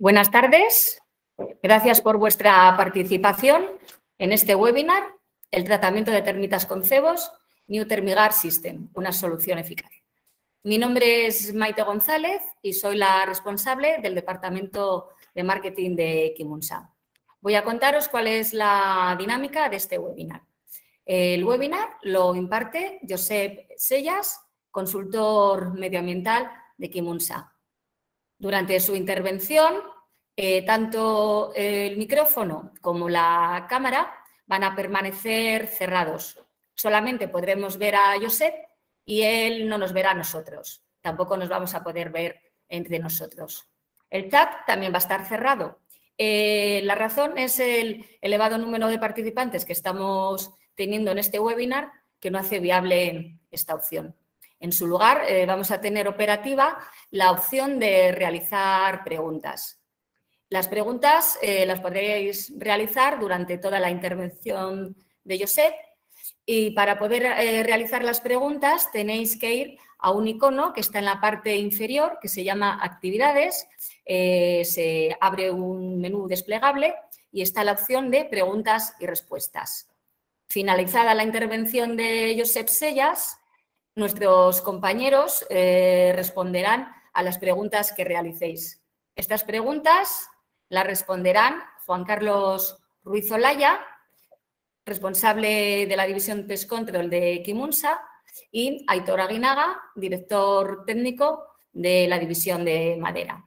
Buenas tardes. Gracias por vuestra participación en este webinar, el tratamiento de termitas con cebos, New Termigar System, una solución eficaz. Mi nombre es Maite González y soy la responsable del Departamento de Marketing de Quimunsa. Voy a contaros cuál es la dinámica de este webinar. El webinar lo imparte Josep Sellas, consultor medioambiental de Quimunsa. Durante su intervención, tanto el micrófono como la cámara van a permanecer cerrados. Solamente podremos ver a Josep y él no nos verá a nosotros. Tampoco nos vamos a poder ver entre nosotros. El chat también va a estar cerrado. La razón es el elevado número de participantes que estamos teniendo en este webinar que no hace viable esta opción. En su lugar, vamos a tener operativa la opción de realizar preguntas. Las preguntas las podréis realizar durante toda la intervención de Josep y para poder realizar las preguntas tenéis que ir a un icono que está en la parte inferior que se llama Actividades. Se abre un menú desplegable y está la opción de Preguntas y Respuestas. Finalizada la intervención de Josep Sellas, nuestros compañeros responderán a las preguntas que realicéis. Estas preguntas las responderán Juan Carlos Ruiz Olaya, responsable de la División Pest Control de Quimunsa, y Aitor Aguinaga, director técnico de la División de Madera.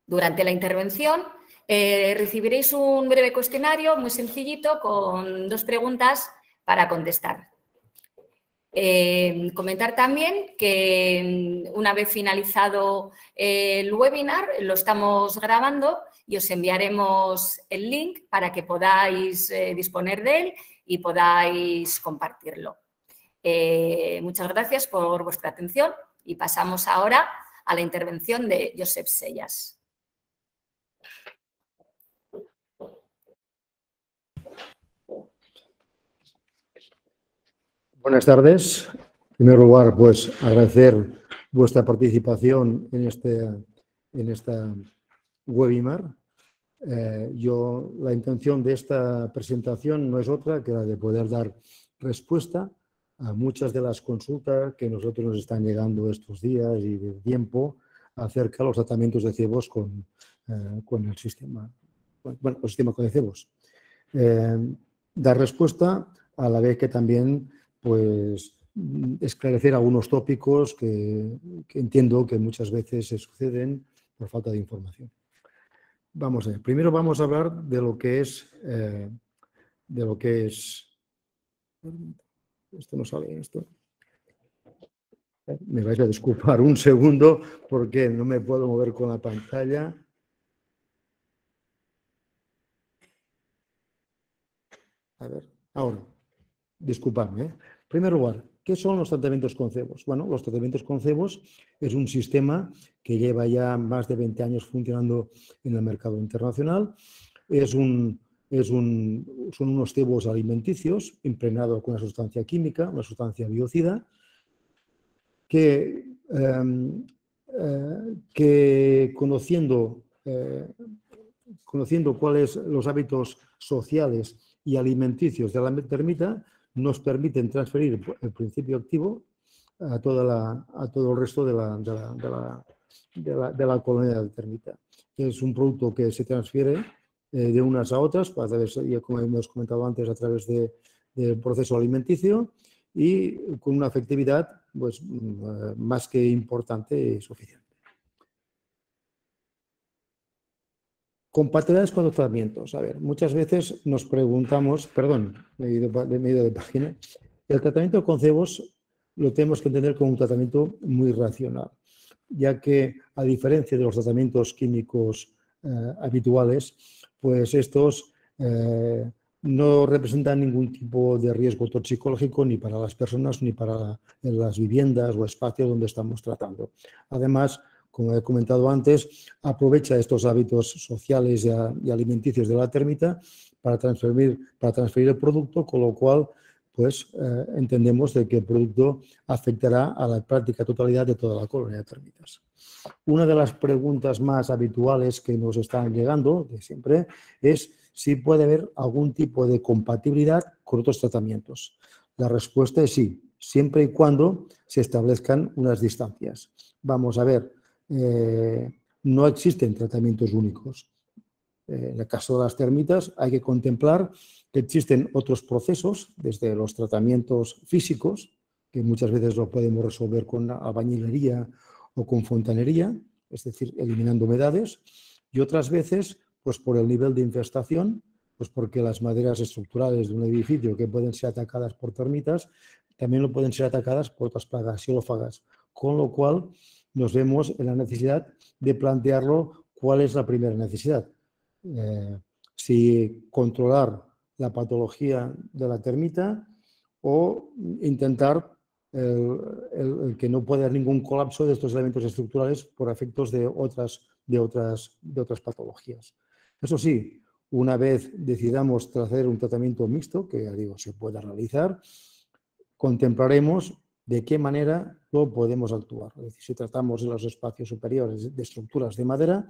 Durante la intervención recibiréis un breve cuestionario muy sencillito con 2 preguntas para contestar. Comentar también que una vez finalizado el webinar lo estamos grabando y os enviaremos el link para que podáis disponer de él y podáis compartirlo. Muchas gracias por vuestra atención y pasamos ahora a la intervención de Josep Sellas. Buenas tardes. En primer lugar, pues agradecer vuestra participación en esta webinar. La intención de esta presentación no es otra que la de poder dar respuesta a muchas de las consultas que nosotros nos están llegando estos días y de tiempo acerca de los tratamientos de cebos con el sistema, el sistema con cebos. Dar respuesta a la vez que también pues esclarecer algunos tópicos que entiendo que muchas veces se suceden por falta de información. Vamos a ver. Primero vamos a hablar de lo que es esto no sale, esto. Me vais a disculpar un segundo porque no me puedo mover con la pantalla. A ver, ahora. Disculpadme. En primer lugar, ¿qué son los tratamientos con cebos? Bueno, los tratamientos con cebos es un sistema que lleva ya más de 20 años funcionando en el mercado internacional. Son unos cebos alimenticios impregnados con una sustancia química, una sustancia biocida, que conociendo cuáles son los hábitos sociales y alimenticios de la termita, nos permiten transferir el principio activo a todo el resto de la colonia de termita. Es un producto que se transfiere de unas a otras, como hemos comentado antes, a través del proceso alimenticio y con una efectividad pues, más que importante y suficiente. Compatibilidades con los tratamientos. A ver, muchas veces nos preguntamos, perdón, me he ido de página, el tratamiento con cebos lo tenemos que entender como un tratamiento muy racional, ya que a diferencia de los tratamientos químicos habituales, pues estos no representan ningún tipo de riesgo toxicológico ni para las personas ni para las viviendas o espacios donde estamos tratando. Además, como he comentado antes, aprovecha estos hábitos sociales y alimenticios de la termita para transferir el producto, con lo cual pues entendemos de que el producto afectará a la práctica totalidad de toda la colonia de termitas. Una de las preguntas más habituales que nos están llegando de siempre es si puede haber algún tipo de compatibilidad con otros tratamientos. La respuesta es sí, siempre y cuando se establezcan unas distancias. Vamos a ver, no existen tratamientos únicos. En el caso de las termitas hay que contemplar que existen otros procesos, desde los tratamientos físicos, que muchas veces lo podemos resolver con albañilería o con fontanería, es decir, eliminando humedades, y otras veces, pues por el nivel de infestación, pues porque las maderas estructurales de un edificio que pueden ser atacadas por termitas, también lo pueden ser atacadas por otras plagas xilófagas, con lo cual nos vemos en la necesidad de plantearlo cuál es la primera necesidad. Si controlar la patología de la termita o intentar el que no pueda haber ningún colapso de estos elementos estructurales por efectos de otras patologías. Eso sí, una vez decidamos hacer un tratamiento mixto, que ya digo, se pueda realizar, contemplaremos de qué manera lo podemos actuar. Es decir, si tratamos en los espacios superiores de estructuras de madera,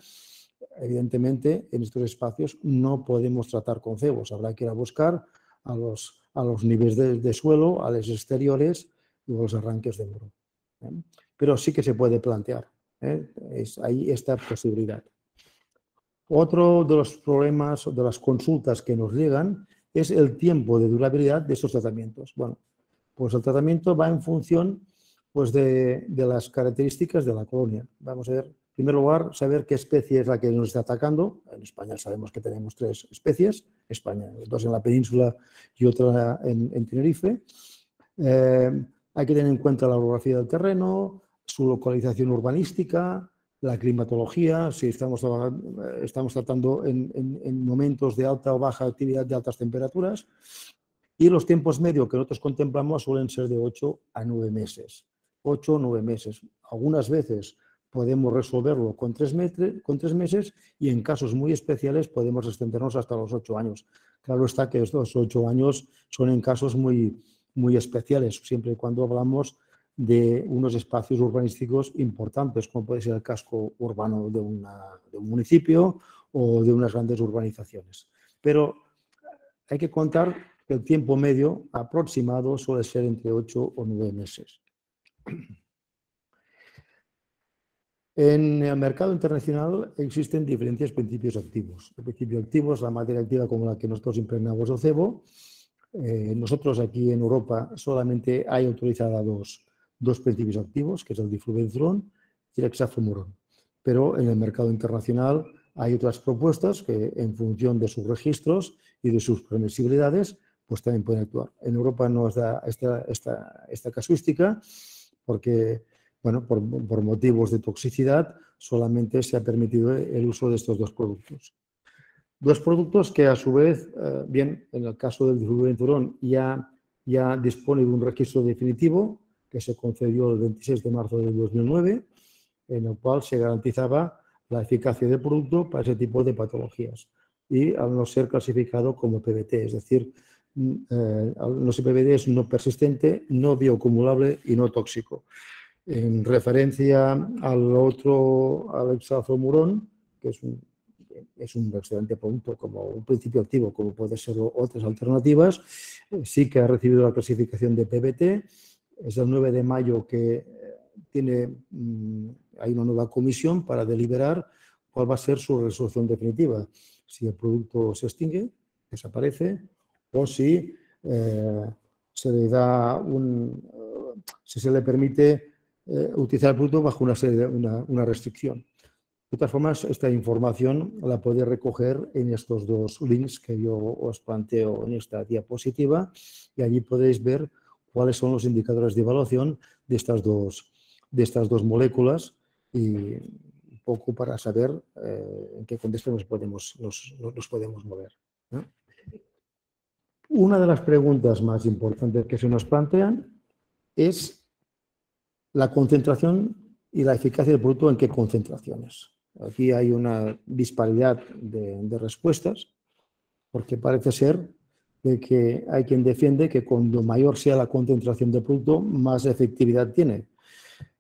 evidentemente en estos espacios no podemos tratar con cebos. Habrá que ir a buscar a los niveles de suelo, a los exteriores y a los arranques de muro. Pero sí que se puede plantear. Ahí esta posibilidad. Otro de los problemas o de las consultas que nos llegan es el tiempo de durabilidad de estos tratamientos. Bueno, pues el tratamiento va en función pues, de las características de la colonia. Vamos a ver, en primer lugar, saber qué especie es la que nos está atacando. En España sabemos que tenemos 3 especies, España, 2 en la península y otra en Tenerife. Hay que tener en cuenta la orografía del terreno, su localización urbanística, la climatología, si estamos tratando en momentos de alta o baja actividad de altas temperaturas, y los tiempos medios que nosotros contemplamos suelen ser de 8 a 9 meses. 8 o 9 meses. Algunas veces podemos resolverlo con 3 meses y en casos muy especiales podemos extendernos hasta los 8 años. Claro está que estos 8 años son en casos muy, muy especiales, siempre y cuando hablamos de unos espacios urbanísticos importantes, como puede ser el casco urbano de un municipio o de unas grandes urbanizaciones. Pero hay que contar que el tiempo medio aproximado suele ser entre 8 o 9 meses. En el mercado internacional existen diferentes principios activos. El principio activo es la materia activa como la que nosotros impregnamos el cebo. Nosotros aquí en Europa solamente hay autorizada dos principios activos, que es el difluvencerón y el hexaflumurón. Pero en el mercado internacional hay otras propuestas que en función de sus registros y de sus permisibilidades, pues también pueden actuar. En Europa no es da esta casuística porque, bueno, por motivos de toxicidad solamente se ha permitido el uso de estos 2 productos. 2 productos que a su vez, bien, en el caso del difluvencerón ya dispone de un registro definitivo que se concedió el 26 de marzo de 2009, en el cual se garantizaba la eficacia del producto para ese tipo de patologías y al no ser clasificado como PBT, es decir, al no ser PBT es no persistente, no bioacumulable y no tóxico. En referencia al hexaflumurón, que es un excelente producto como un principio activo, como pueden ser otras alternativas, sí que ha recibido la clasificación de PBT. Es el 9 de mayo que hay una nueva comisión para deliberar cuál va a ser su resolución definitiva. Si el producto se extingue, desaparece, o si se le da si se le permite utilizar el producto bajo una restricción. De todas formas, esta información la podéis recoger en estos 2 links que yo os planteo en esta diapositiva y allí podéis ver cuáles son los indicadores de evaluación de estas dos moléculas y un poco para saber en qué contexto nos podemos mover, ¿no? Una de las preguntas más importantes que se nos plantean es la concentración y la eficacia del producto, en qué concentraciones. Aquí hay una disparidad de respuestas, porque parece ser de que hay quien defiende que cuando mayor sea la concentración de producto, más efectividad tiene.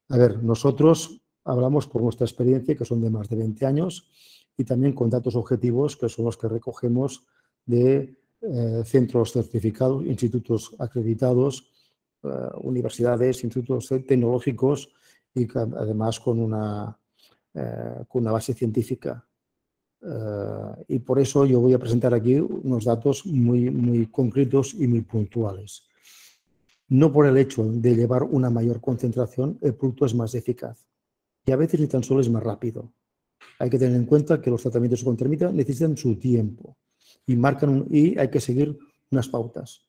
A ver, nosotros hablamos por nuestra experiencia, que son de más de 20 años, y también con datos objetivos, que son los que recogemos de centros certificados, institutos acreditados, universidades, institutos tecnológicos y además con una base científica. Y por eso yo voy a presentar aquí unos datos muy concretos y muy puntuales. No por el hecho de llevar una mayor concentración, el producto es más eficaz. Y a veces ni tan solo es más rápido. Hay que tener en cuenta que los tratamientos con termita necesitan su tiempo y hay que seguir unas pautas.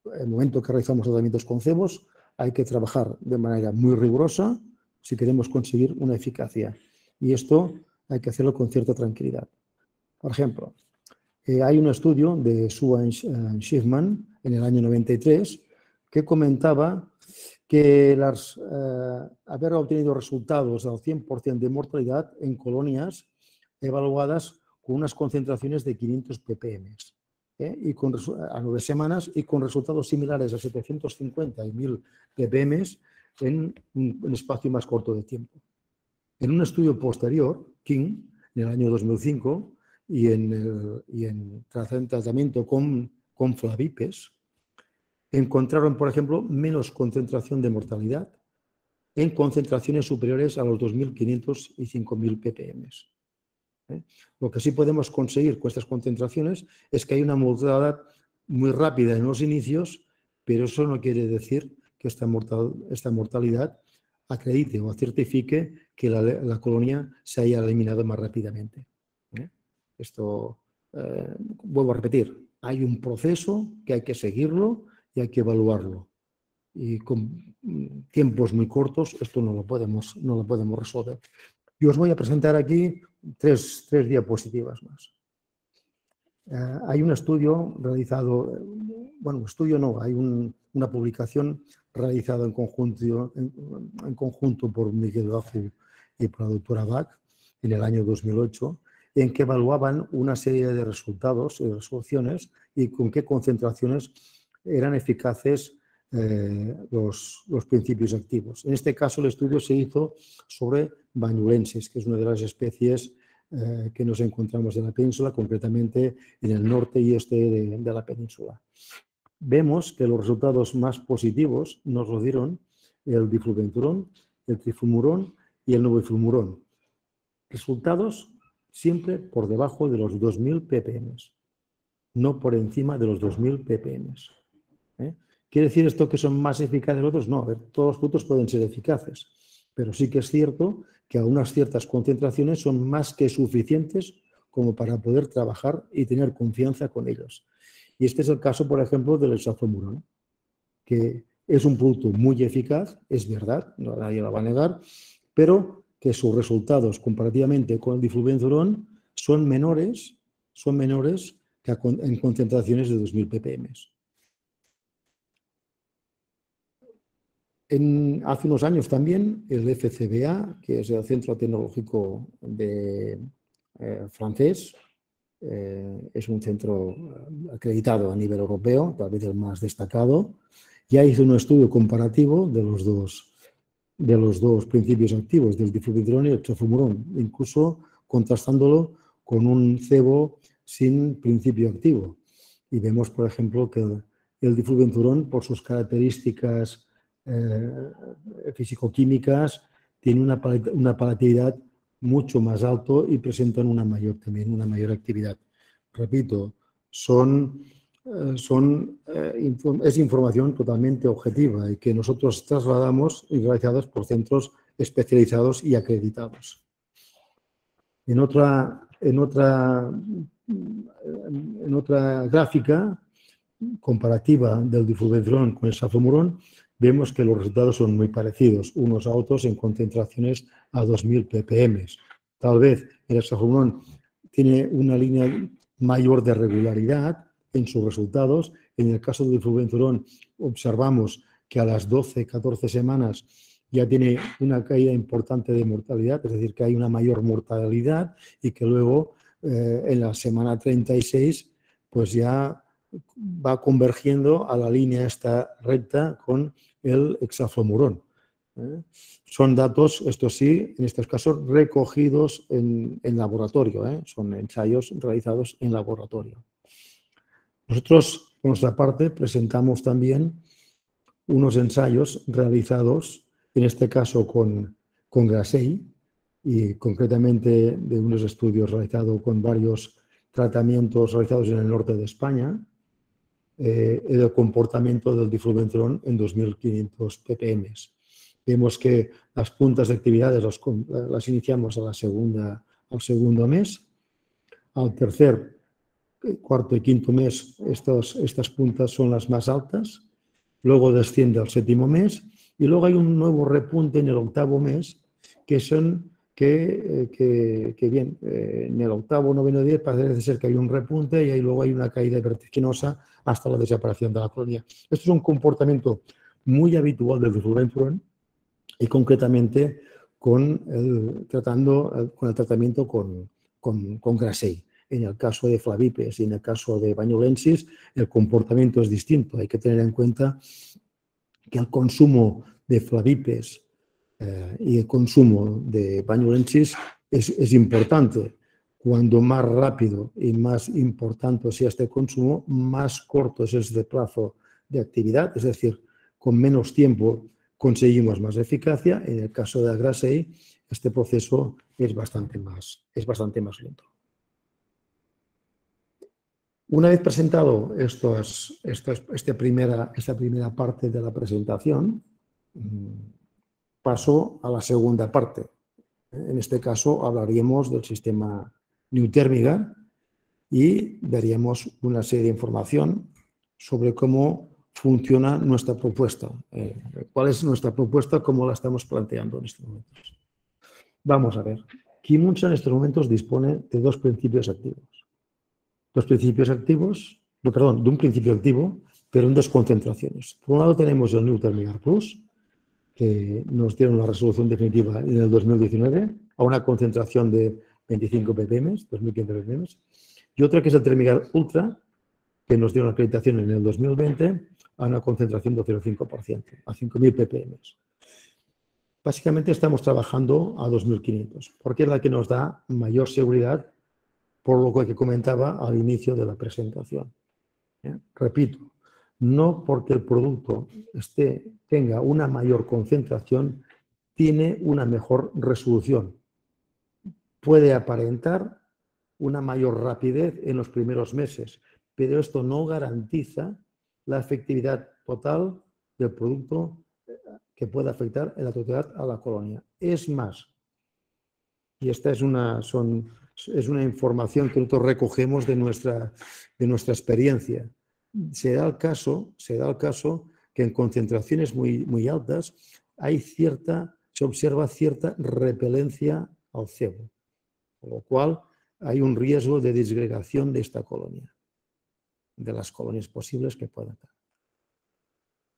En el momento que realizamos tratamientos con cebos, hay que trabajar de manera muy rigurosa si queremos conseguir una eficacia. Y esto hay que hacerlo con cierta tranquilidad. Por ejemplo, hay un estudio de Sue y Schiffman en el año 93 que comentaba que haber obtenido resultados al 100% de mortalidad en colonias evaluadas con unas concentraciones de 500 ppm y a 9 semanas y con resultados similares a 750 y 1000 ppm en un espacio más corto de tiempo. En un estudio posterior, King, en el año 2005, y en tratamiento con flavipes, encontraron, por ejemplo, menos concentración de mortalidad en concentraciones superiores a los 2.500 y 5.000 ppm. Lo que sí podemos conseguir con estas concentraciones es que hay una mortalidad muy rápida en los inicios, pero eso no quiere decir que esta mortalidad acredite o certifique que la colonia se haya eliminado más rápidamente. Esto, vuelvo a repetir, hay un proceso que hay que seguirlo y hay que evaluarlo. Y con tiempos muy cortos esto no lo podemos resolver. Y os voy a presentar aquí tres diapositivas más. Hay un estudio realizado, bueno, estudio no, hay una publicación realizada en conjunto por Miguel Bajo y por la doctora Bach en el año 2008, en que evaluaban una serie de resultados y resoluciones y con qué concentraciones eran eficaces los principios activos. En este caso, el estudio se hizo sobre Banyulensis, que es una de las especies que nos encontramos en la península, concretamente en el norte y este de la península. Vemos que los resultados más positivos nos lo dieron el difluventurón, el triflumurón y el noviflumurón. Resultados siempre por debajo de los 2.000 ppm, no por encima de los 2.000 ppm. ¿Quiere decir esto que son más eficaces otros? No, a ver, todos los productos pueden ser eficaces, pero sí que es cierto que a unas ciertas concentraciones son más que suficientes como para poder trabajar y tener confianza con ellos. Y este es el caso, por ejemplo, del hexaflumurón, que es un producto muy eficaz, es verdad, nadie lo va a negar, pero que sus resultados comparativamente con el difluventurón son menores que en concentraciones de 2.000 ppm. Hace unos años también el FCBA, que es el Centro Tecnológico francés, es un centro acreditado a nivel europeo, tal vez el más destacado, ya hizo un estudio comparativo de los dos principios activos, del difluventurón y el hexaflumurón, incluso contrastándolo con un cebo sin principio activo. Y vemos, por ejemplo, que el difluventurón, por sus características físico-químicas, tiene una palatividad mucho más alto y presentan también una mayor actividad. Repito, es información totalmente objetiva y que nosotros trasladamos y realizadas por centros especializados y acreditados. En otra gráfica comparativa del difluventurón con el hexaflumurón, vemos que los resultados son muy parecidos, unos a otros en concentraciones a 2.000 ppm. Tal vez el hexaflumurón tiene una línea mayor de regularidad en sus resultados. En el caso del difluventurón observamos que a las 12-14 semanas ya tiene una caída importante de mortalidad, es decir, que hay una mayor mortalidad y que luego en la semana 36 pues ya va convergiendo a la línea esta recta con el hexaflomurón. Son datos, esto sí, en estos casos recogidos en laboratorio, son ensayos realizados en laboratorio. Nosotros, por nuestra parte, presentamos también unos ensayos realizados, en este caso con Grasey, y concretamente de unos estudios realizados con varios tratamientos realizados en el norte de España, el comportamiento del difluventrón en 2.500 ppm. Vemos que las puntas de actividades las iniciamos al segundo mes. Al tercer, cuarto y quinto mes, estas puntas son las más altas. Luego desciende al séptimo mes y luego hay un nuevo repunte en el octavo mes, que son bien, en el octavo, noveno, 10 parece ser que hay un repunte y ahí luego hay una caída vertiginosa hasta la desaparición de la colonia. Esto es un comportamiento muy habitual del difluventrón y concretamente con el tratamiento con Grasey. En el caso de Flavipes y en el caso de Banyulensis, el comportamiento es distinto. Hay que tener en cuenta que el consumo de Flavipes y el consumo de Banyulensis es importante. Cuando más rápido y más importante sea este consumo, más corto es este plazo de actividad, es decir, con menos tiempo conseguimos más eficacia. En el caso de Grasey, este proceso es bastante más lento. Una vez presentado esta primera parte de la presentación, paso a la segunda parte. En este caso hablaríamos del sistema New Thermigar y daríamos una serie de información sobre cómo funciona nuestra propuesta. ¿Cuál es nuestra propuesta? ¿Cómo la estamos planteando en estos momentos? Vamos a ver. Química en estos momentos dispone de dos principios activos. Dos principios activos, de un principio activo, pero en dos concentraciones. Por un lado tenemos el New Thermigar Plus, que nos dieron la resolución definitiva en el 2019 a una concentración de 25 ppm, 2.500 ppm, y otra que es el Thermigar Ultra, que nos dieron la acreditación en el 2020 a una concentración de 0,5%, a 5.000 ppm. Básicamente estamos trabajando a 2.500, porque es la que nos da mayor seguridad, por lo que comentaba al inicio de la presentación. Repito, no porque el producto tenga una mayor concentración, tiene una mejor resolución. Puede aparentar una mayor rapidez en los primeros meses, pero esto no garantiza la efectividad total del producto que pueda afectar en la totalidad a la colonia. Es más, y esta es una información que nosotros recogemos de nuestra experiencia. Se da el caso que en concentraciones muy altas se observa cierta repelencia al cebo, con lo cual hay un riesgo de disgregación de esta colonia, de las colonias posibles que puedan dar.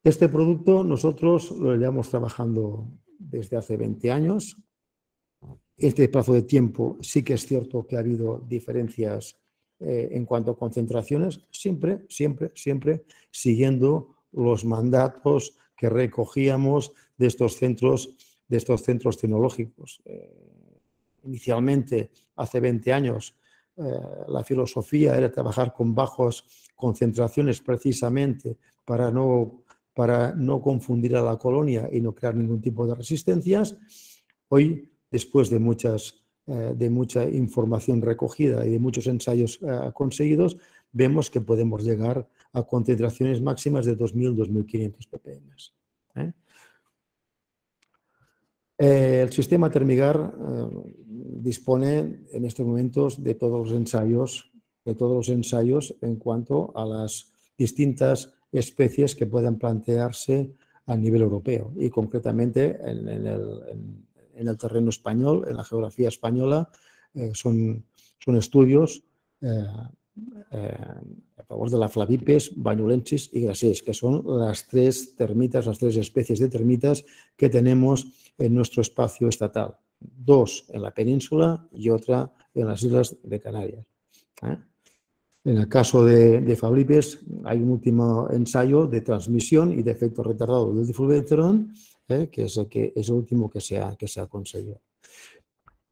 Este producto nosotros lo llevamos trabajando desde hace 20 años. Este plazo de tiempo sí que es cierto que ha habido diferencias en cuanto a concentraciones, siempre siguiendo los mandatos que recogíamos de estos centros tecnológicos. Inicialmente, hace 20 años, la filosofía era trabajar con bajas concentraciones precisamente para no confundir a la colonia y no crear ningún tipo de resistencias. Hoy, después de mucha información recogida y de muchos ensayos conseguidos, vemos que podemos llegar a concentraciones máximas de 2.000-2.500 ppm. El sistema Thermigar dispone en estos momentos de todos los ensayos en cuanto a las distintas especies que puedan plantearse a nivel europeo y concretamente en el terreno español, en la geografía española, son estudios a favor de la Flavipes, Banyulensis y Grasey, que son las tres especies de termitas que tenemos en nuestro espacio estatal. Dos en la península y otra en las islas de Canarias. En el caso de Fablipes hay un último ensayo de transmisión y de efecto retardado del difluvencerón, que es el último que se ha conseguido.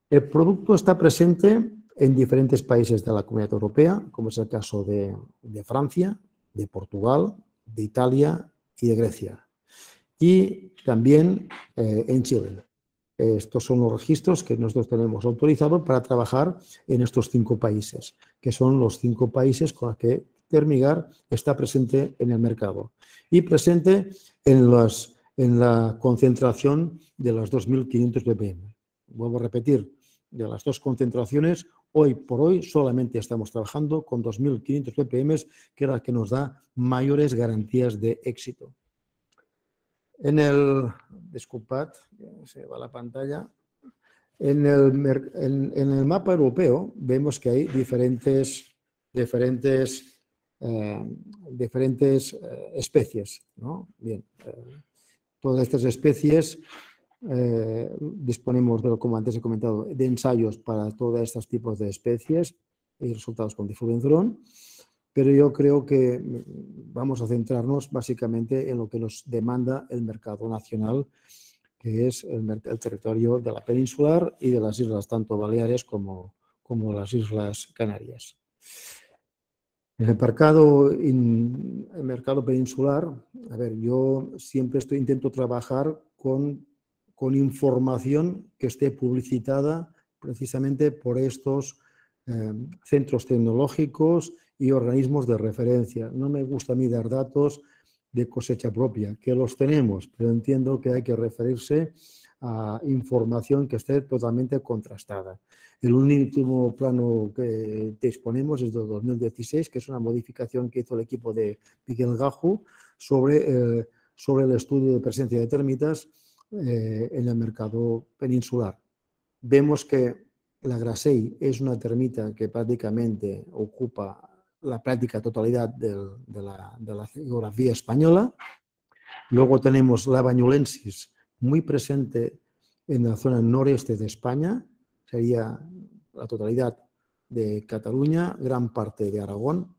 El producto está presente en diferentes países de la Comunidad Europea, como es el caso de Francia, de Portugal, de Italia y de Grecia. Y también en Chile. Estos son los registros que nosotros tenemos autorizados para trabajar en estos 5 países, que son los 5 países con los que Termigar está presente en el mercado y presente en la concentración de las 2.500 ppm. Vuelvo a repetir, de las 2 concentraciones, hoy por hoy solamente estamos trabajando con 2.500 ppm, que es la que nos da mayores garantías de éxito. Disculpad, se va la pantalla. En el mapa europeo vemos que hay diferentes especies, ¿no? Bien, todas estas especies disponemos, como antes he comentado, de ensayos para todos estos tipos de especies y resultados con difluvencerón. Pero yo creo que vamos a centrarnos básicamente en lo que nos demanda el mercado nacional, que es el territorio de la peninsular y de las islas tanto Baleares como las Islas Canarias. En el mercado peninsular, a ver, yo siempre intento trabajar con información que esté publicitada precisamente por estos centros tecnológicos y organismos de referencia. No me gusta a mí dar datos de cosecha propia, que los tenemos, pero entiendo que hay que referirse a información que esté totalmente contrastada. El último plano que disponemos es de 2016, que es una modificación que hizo el equipo de Miguel Gaju sobre el estudio de presencia de termitas en el mercado peninsular. Vemos que la Grasell es una termita que prácticamente ocupa la práctica totalidad de la geografía española. Luego tenemos la Banyulensis, muy presente en la zona noreste de España, sería la totalidad de Cataluña, gran parte de Aragón.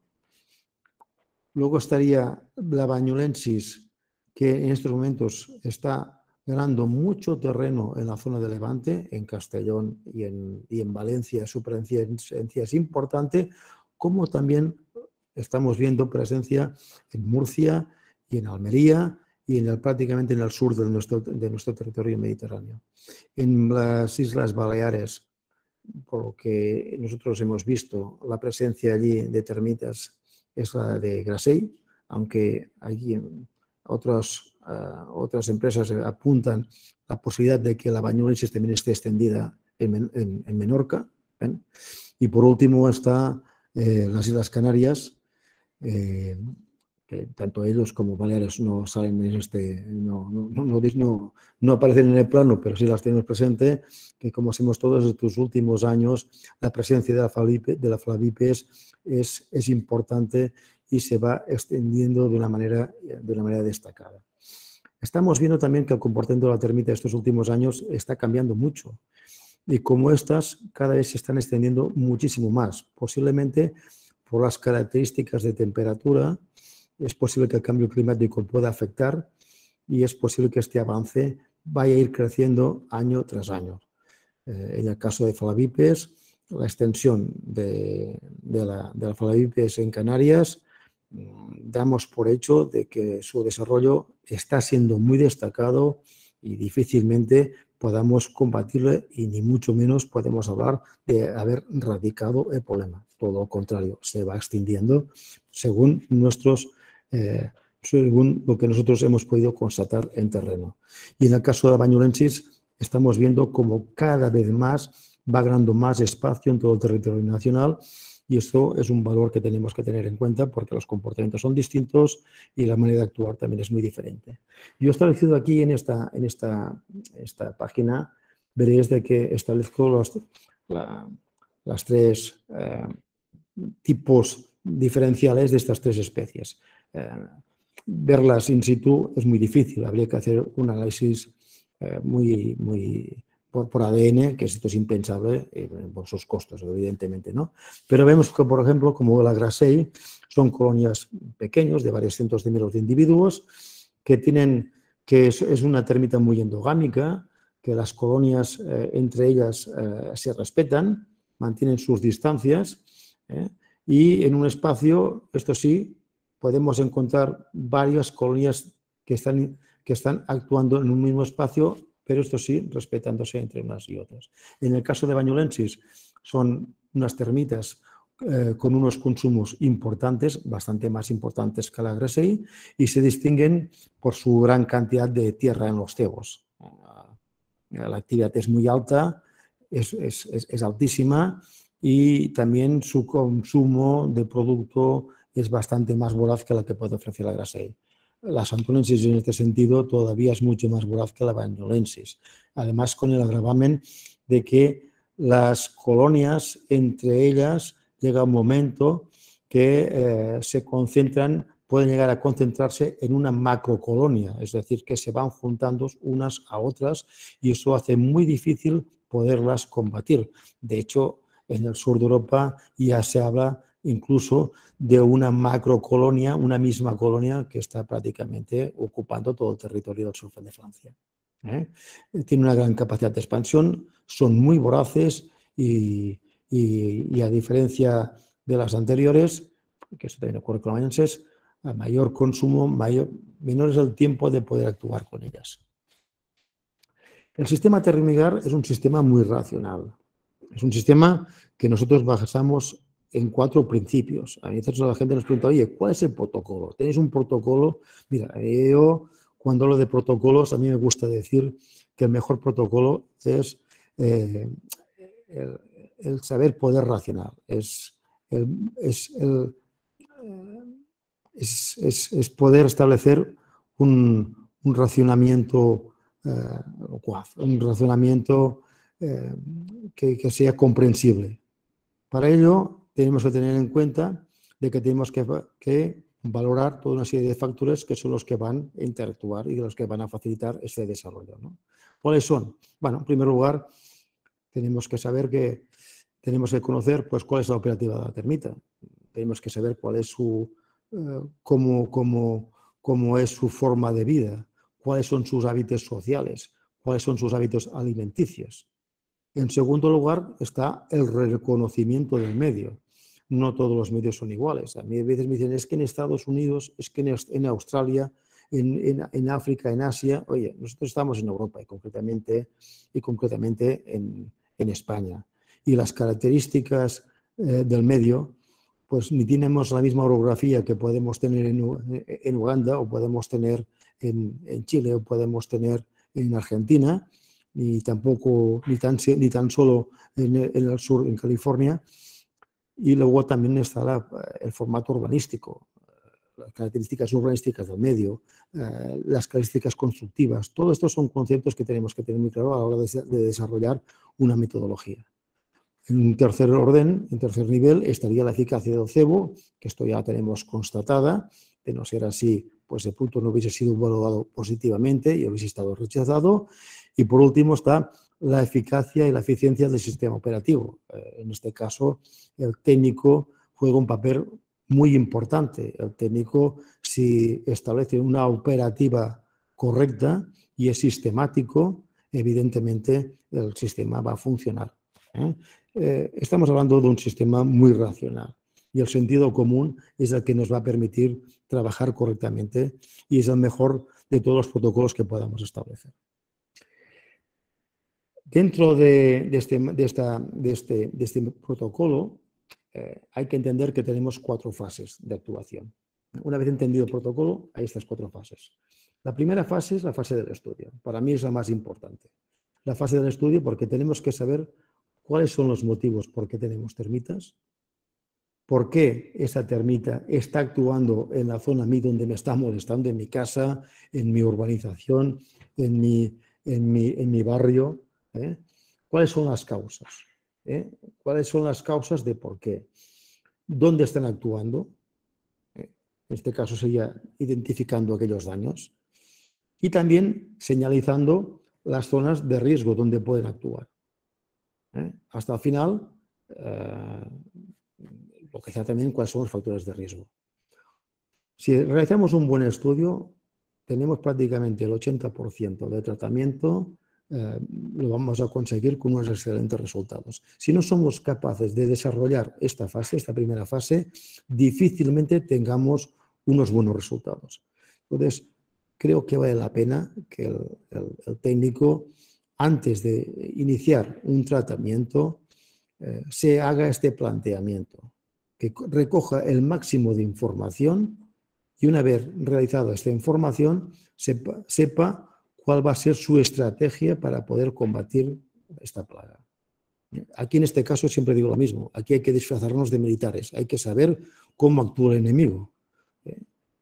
Luego estaría la Banyulensis, que en estos momentos está ganando mucho terreno en la zona de Levante, en Castellón y en Valencia. Su presencia es importante, como también estamos viendo presencia en Murcia y en Almería y prácticamente en el sur de nuestro territorio mediterráneo. En las Islas Baleares, por lo que nosotros hemos visto, la presencia allí de termitas es la de Grasell, aunque allí otras empresas apuntan la posibilidad de que la Banyulensis también esté extendida en Menorca. ¿ven? Y por último está las Islas Canarias, que tanto ellos como Baleares no salen en no aparecen en el plano, pero sí las tenemos presente, que como sabemos todos estos últimos años, la presencia de la Flavipes es importante y se va extendiendo de una manera destacada. Estamos viendo también que el comportamiento de la termita estos últimos años está cambiando mucho y como estas cada vez se están extendiendo muchísimo más, posiblemente por las características de temperatura. Es posible que el cambio climático pueda afectar y es posible que este avance vaya a ir creciendo año tras año. En el caso de Flavipes, la extensión de la Flavipes en Canarias, damos por hecho de que su desarrollo está siendo muy destacado y difícilmente podamos combatirlo y ni mucho menos podemos hablar de haber radicado el problema. Todo lo contrario, se va extendiendo según lo que nosotros hemos podido constatar en terreno. Y en el caso de la Banyulensis estamos viendo como cada vez más va ganando más espacio en todo el territorio nacional y esto es un valor que tenemos que tener en cuenta porque los comportamientos son distintos y la manera de actuar también es muy diferente. Yo he establecido aquí en esta página, veréis de que establezco las 3 tipos diferenciales de estas 3 especies. Verlas in situ es muy difícil, habría que hacer un análisis muy por ADN, que esto es impensable por sus costos, evidentemente, ¿no? Pero vemos que, por ejemplo, como la Grasei, son colonias pequeños de varios cientos de miles de individuos que es una termita muy endogámica, que las colonias entre ellas se respetan, mantienen sus distancias y en un espacio, esto sí, podemos encontrar varias colonias que están actuando en un mismo espacio, pero esto sí, respetándose entre unas y otras. En el caso de Banyulensis, son unas termitas con unos consumos importantes, bastante más importantes que la Grasei, y se distinguen por su gran cantidad de tierra en los cebos. La actividad es muy alta, es altísima, y también su consumo de producto es bastante más voraz que la que puede ofrecer la Grasei. La Santolensis en este sentido todavía es mucho más voraz que la Banyulensis. Además, con el agravamen de que las colonias entre ellas llega un momento que se concentran, pueden llegar a concentrarse en una macrocolonia, es decir, que se van juntando unas a otras y eso hace muy difícil poderlas combatir. De hecho, en el sur de Europa ya se habla incluso de una macrocolonia, una misma colonia que está prácticamente ocupando todo el territorio del sur de Francia. Tiene una gran capacidad de expansión, son muy voraces y a diferencia de las anteriores, que eso también ocurre con los Banyulensis, a mayor consumo, menor es el tiempo de poder actuar con ellas. El sistema Termigar es un sistema muy racional. Es un sistema que nosotros basamos en 4 principios. A veces la gente nos pregunta, oye, ¿cuál es el protocolo? ¿Tenéis un protocolo? Mira, yo cuando hablo de protocolos, a mí me gusta decir que el mejor protocolo es el saber poder racional. Es poder establecer un racionamiento locuaz, un racionamiento que sea comprensible. Para ello, tenemos que tener en cuenta de que tenemos que valorar toda una serie de factores que son los que van a interactuar y los que van a facilitar ese desarrollo, ¿no? ¿Cuáles son? Bueno, en primer lugar, tenemos que saber que tenemos que conocer pues, cuál es la operativa de la termita. Tenemos que saber cuál es cómo es su forma de vida, cuáles son sus hábitos sociales, cuáles son sus hábitos alimenticios. En segundo lugar está el reconocimiento del medio. No todos los medios son iguales. A mí a veces me dicen, es que en Estados Unidos, es que en Australia, en África, en Asia. Oye, nosotros estamos en Europa y concretamente en España. Y las características del medio, pues ni tenemos la misma orografía que podemos tener en Uganda o podemos tener en Chile o podemos tener en Argentina, ni tan solo en el sur, en California. Y luego también está el formato urbanístico, las características urbanísticas del medio, las características constructivas. Todo esto son conceptos que tenemos que tener muy claro a la hora de desarrollar una metodología. En un tercer orden, en tercer nivel, estaría la eficacia del cebo, que esto ya tenemos constatada. De no ser así, pues el punto no hubiese sido valorado positivamente y hubiese estado rechazado. Y por último está la eficacia y la eficiencia del sistema operativo. En este caso, el técnico juega un papel muy importante. El técnico, si establece una operativa correcta y es sistemático, evidentemente el sistema va a funcionar. Estamos hablando de un sistema muy racional y el sentido común es el que nos va a permitir trabajar correctamente y es el mejor de todos los protocolos que podamos establecer. Dentro de este protocolo hay que entender que tenemos 4 fases de actuación. Una vez entendido el protocolo, hay estas 4 fases. La primera fase es la fase del estudio. Para mí es la más importante. La fase del estudio porque tenemos que saber cuáles son los motivos por qué tenemos termitas, por qué esa termita está actuando en la zona a mí donde me está molestando, en mi casa, en mi urbanización, en mi barrio. ¿Cuáles son las causas? ¿Cuáles son las causas de por qué? ¿Dónde están actuando? En este caso sería identificando aquellos daños y también señalizando las zonas de riesgo donde pueden actuar. Hasta el final, localizar también cuáles son los factores de riesgo. Si realizamos un buen estudio, tenemos prácticamente el 80% de tratamiento, lo vamos a conseguir con unos excelentes resultados. Si no somos capaces de desarrollar esta fase, esta primera fase, difícilmente tengamos unos buenos resultados. Entonces, creo que vale la pena que el técnico, antes de iniciar un tratamiento, se haga este planteamiento, que recoja el máximo de información y una vez realizada esta información, sepa cuál va a ser su estrategia para poder combatir esta plaga. Aquí en este caso siempre digo lo mismo, aquí hay que disfrazarnos de militares, hay que saber cómo actúa el enemigo.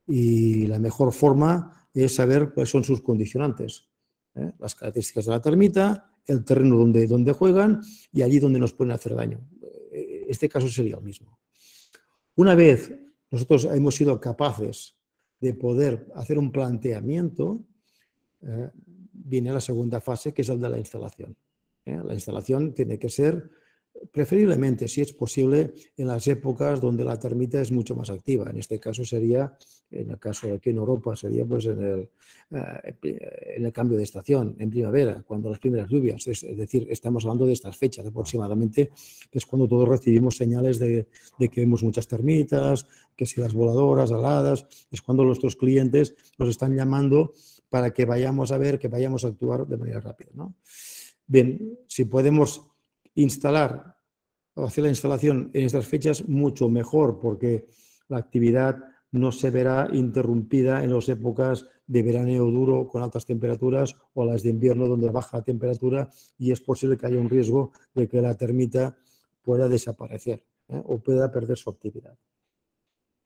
Y la mejor forma es saber cuáles son sus condicionantes, las características de la termita, el terreno donde juegan y allí donde nos pueden hacer daño. Este caso sería el mismo. Una vez nosotros hemos sido capaces de poder hacer un planteamiento, viene la segunda fase, que es el de la instalación. La instalación tiene que ser, preferiblemente, si es posible, en las épocas donde la termita es mucho más activa. En este caso sería, en el caso de aquí en Europa, sería pues en el cambio de estación, en primavera, cuando las primeras lluvias. Es decir, estamos hablando de estas fechas aproximadamente, que es cuando todos recibimos señales de que vemos muchas termitas, que si las voladoras, aladas, es cuando nuestros clientes nos están llamando para que vayamos a ver, que vayamos a actuar de manera rápida, ¿no? Bien, si podemos instalar o hacer la instalación en estas fechas, mucho mejor, porque la actividad no se verá interrumpida en las épocas de veraneo duro con altas temperaturas o las de invierno donde baja la temperatura y es posible que haya un riesgo de que la termita pueda desaparecer o pueda perder su actividad.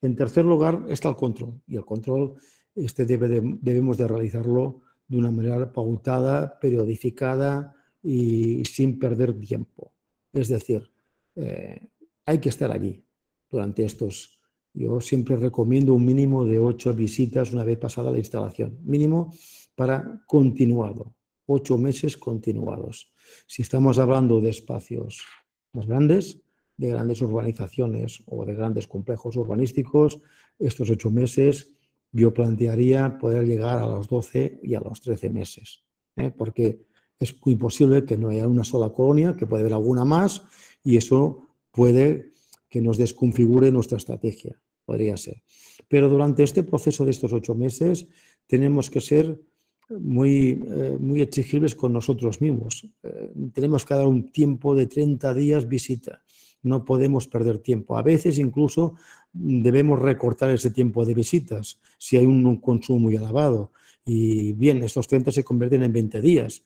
En tercer lugar está el control, y el control debemos de realizarlo de una manera pautada, periodificada y sin perder tiempo. Es decir, hay que estar allí durante estos. Yo siempre recomiendo un mínimo de 8 visitas una vez pasada la instalación, mínimo para continuado, 8 meses continuados. Si estamos hablando de espacios más grandes, de grandes urbanizaciones o de grandes complejos urbanísticos, estos 8 meses yo plantearía poder llegar a los 12 y a los 13 meses, porque es muy posible que no haya una sola colonia, que puede haber alguna más, y eso puede que nos desconfigure nuestra estrategia, podría ser. Pero durante este proceso de estos 8 meses tenemos que ser muy exigibles con nosotros mismos. Tenemos que dar un tiempo de 30 días visita. No podemos perder tiempo. A veces incluso debemos recortar ese tiempo de visitas si hay un consumo muy elevado. Y bien, estos 30 se convierten en 20 días.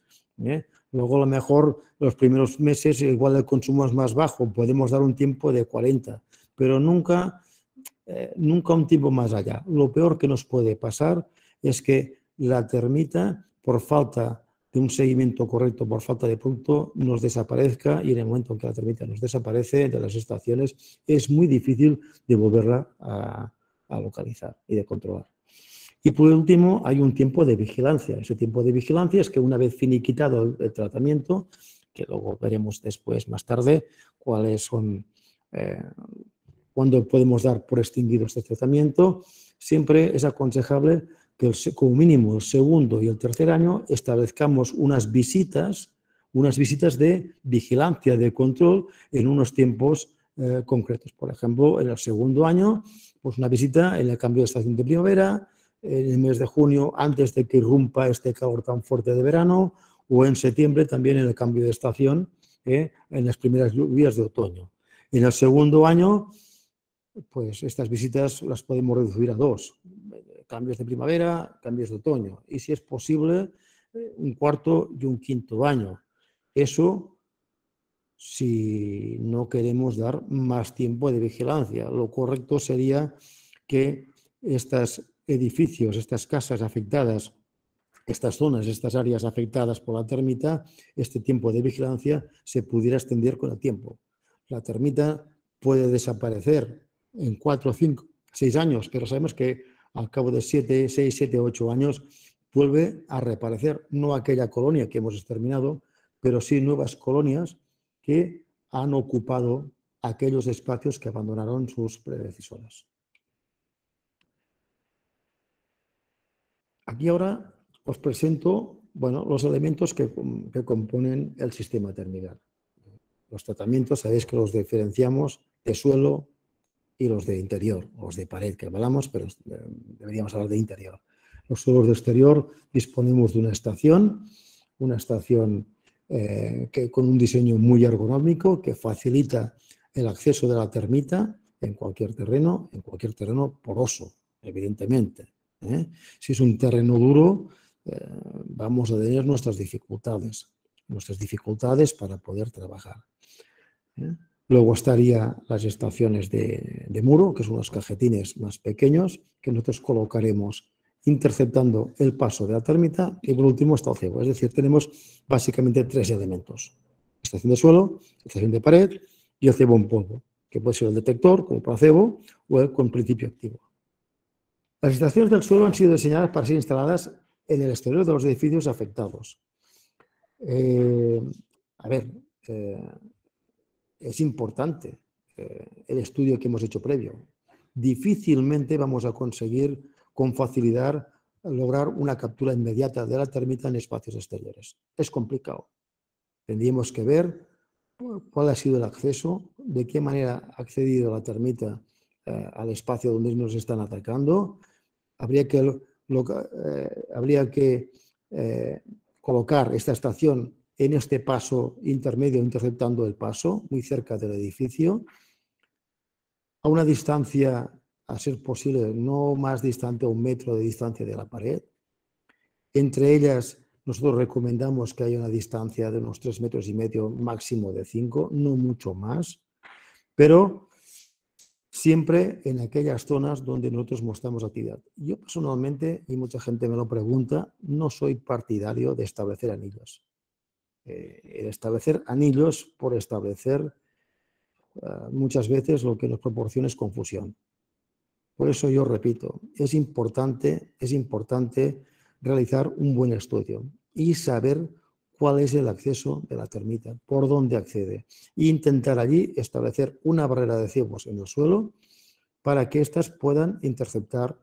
Luego a lo mejor los primeros meses igual el consumo es más bajo, podemos dar un tiempo de 40, pero nunca un tiempo más allá. Lo peor que nos puede pasar es que la termita, por falta de un seguimiento correcto, por falta de producto, nos desaparezca y en el momento en que la termita nos desaparece de las estaciones es muy difícil de volverla a localizar y de controlar. Y por último, hay un tiempo de vigilancia. Ese tiempo de vigilancia es que una vez finiquitado el tratamiento, que luego veremos después, más tarde, cuáles son, cuándo podemos dar por extinguido este tratamiento, siempre es aconsejable que como mínimo el segundo y el tercer año establezcamos unas visitas de vigilancia, de control en unos tiempos concretos. Por ejemplo, en el segundo año, pues una visita en el cambio de estación de primavera, en el mes de junio antes de que irrumpa este calor tan fuerte de verano, o en septiembre también en el cambio de estación, en las primeras lluvias de otoño. En el segundo año, pues estas visitas las podemos reducir a 2, cambios de primavera, cambios de otoño, y si es posible, un cuarto y un quinto año. Eso si no queremos dar más tiempo de vigilancia. Lo correcto sería que estos edificios, estas casas afectadas, estas zonas, estas áreas afectadas por la termita, este tiempo de vigilancia se pudiera extender con el tiempo. La termita puede desaparecer en 4, 5, 6 años, pero sabemos que al cabo de 7, 6, 7, 8 años vuelve a reaparecer, no aquella colonia que hemos exterminado, pero sí nuevas colonias que han ocupado aquellos espacios que abandonaron sus predecesoras. Aquí ahora os presento, bueno, los elementos que componen el sistema terminal. Los tratamientos, sabéis que los diferenciamos de suelo y los de interior, los de pared que hablamos, pero deberíamos hablar de interior. Los suelos de exterior disponemos de una estación que con un diseño muy ergonómico que facilita el acceso de la termita en cualquier terreno poroso, evidentemente. Si es un terreno duro, vamos a tener nuestras dificultades para poder trabajar. Luego estarían las estaciones de muro, que son los cajetines más pequeños, que nosotros colocaremos interceptando el paso de la termita, y por último está el cebo. Es decir, tenemos básicamente tres elementos: estación de suelo, estación de pared y el cebo en polvo, que puede ser el detector como placebo o el con principio activo. Las estaciones del suelo han sido diseñadas para ser instaladas en el exterior de los edificios afectados. Es importante el estudio que hemos hecho previo. Difícilmente vamos a conseguir con facilidad lograr una captura inmediata de la termita en espacios exteriores. Es complicado. Tendríamos que ver cuál ha sido el acceso, de qué manera ha accedido la termita al espacio donde nos están atacando. Habría que colocar esta estación en este paso intermedio, interceptando el paso, muy cerca del edificio, a una distancia, a ser posible, no más distante a 1 metro de distancia de la pared. Entre ellas, nosotros recomendamos que haya una distancia de unos 3,5 metros, máximo de 5, no mucho más, pero siempre en aquellas zonas donde nosotros mostramos actividad. Yo personalmente, y mucha gente me lo pregunta, no soy partidario de establecer anillos. El establecer anillos por establecer muchas veces lo que nos proporciona es confusión. Por eso yo repito, es importante realizar un buen estudio y saber cuál es el acceso de la termita, por dónde accede, e intentar allí establecer una barrera de cebos en el suelo para que éstas puedan interceptar,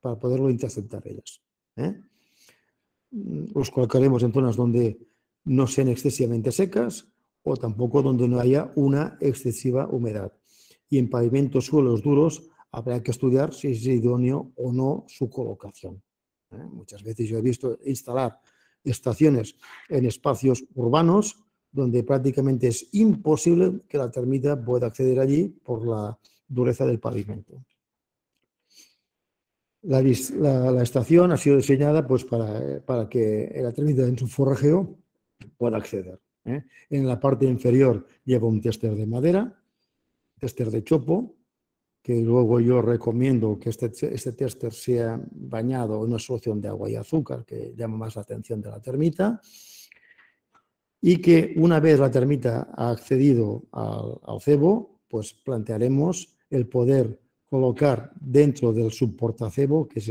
para poderlo interceptar ellas. Los colocaremos en zonas donde no sean excesivamente secas o tampoco donde no haya una excesiva humedad. Y en pavimentos, suelos duros, habrá que estudiar si es idóneo o no su colocación. Muchas veces yo he visto instalar estaciones en espacios urbanos donde prácticamente es imposible que la termita pueda acceder allí por la dureza del pavimento. La estación ha sido diseñada pues, para que la termita en su forrajeo pueda acceder. En la parte inferior lleva un tester de madera, tester de chopo, que luego yo recomiendo que este tester sea bañado en una solución de agua y azúcar, que llama más la atención de la termita, y que una vez la termita ha accedido al cebo, pues plantearemos el poder colocar dentro del subportacebo, que es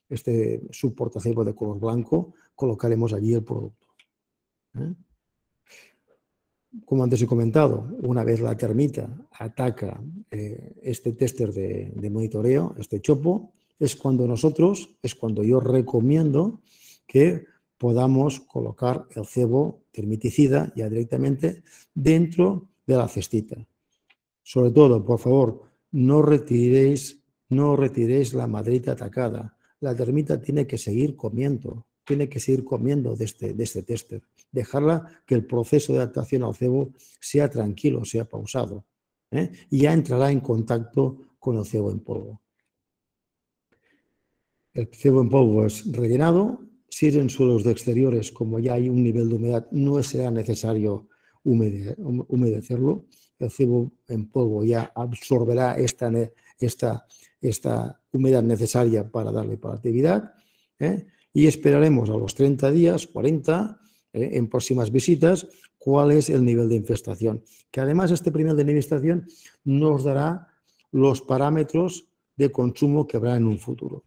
este subportacebo de color blanco, colocaremos allí el producto. Como antes he comentado, una vez la termita ataca este tester de monitoreo, este chopo, es cuando yo recomiendo que podamos colocar el cebo termiticida ya directamente dentro de la cestita. Sobre todo, por favor, no retiréis la maderita atacada. La termita tiene que seguir comiendo de este tester. Dejarla que el proceso de adaptación al cebo sea tranquilo, sea pausado. Y ya entrará en contacto con el cebo en polvo. El cebo en polvo es rellenado. Si es en suelos de exteriores, como ya hay un nivel de humedad, no será necesario humedecerlo. El cebo en polvo ya absorberá esta humedad necesaria para darle paratividad. Y esperaremos a los 30 días, 40, en próximas visitas, cuál es el nivel de infestación. Que además este primer nivel de infestación nos dará los parámetros de consumo que habrá en un futuro.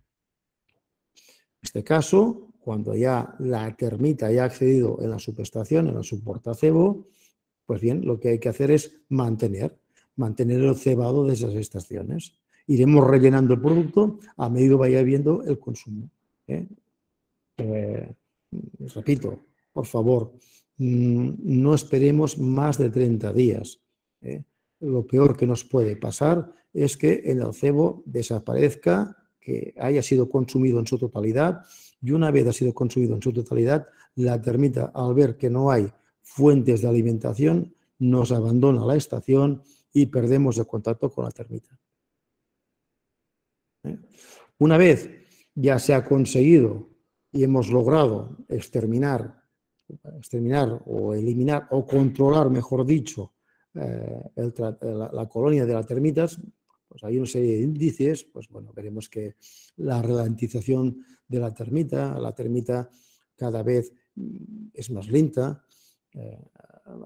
este caso, cuando ya la termita ya ha accedido en la subestación, en la subportacebo, pues bien, lo que hay que hacer es mantener el cebado de esas estaciones. Iremos rellenando el producto a medida que vaya habiendo el consumo. Repito, por favor, no esperemos más de 30 días. Lo peor que nos puede pasar es que en el cebo desaparezca, que haya sido consumido en su totalidad, y una vez ha sido consumido en su totalidad, la termita, al ver que no hay fuentes de alimentación, nos abandona la estación y perdemos el contacto con la termita. Una vez ya se ha conseguido y hemos logrado exterminar o eliminar o controlar, mejor dicho, la colonia de las termitas, pues hay una serie de índices, pues bueno, veremos que la ralentización de la termita cada vez es más lenta,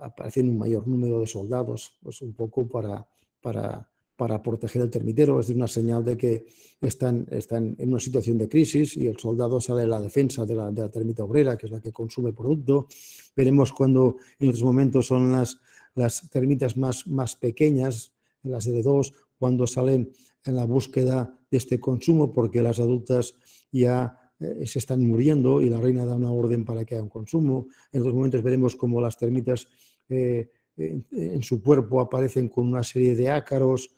aparecen un mayor número de soldados, pues un poco para proteger el termitero, es una señal de que están en una situación de crisis y el soldado sale a la defensa de la termita obrera, que es la que consume el producto. Veremos cuando en otros momentos son las termitas más pequeñas, las de 2, cuando salen en la búsqueda de este consumo, porque las adultas ya se están muriendo y la reina da una orden para que haya un consumo. En otros momentos veremos cómo las termitas en su cuerpo aparecen con una serie de ácaros,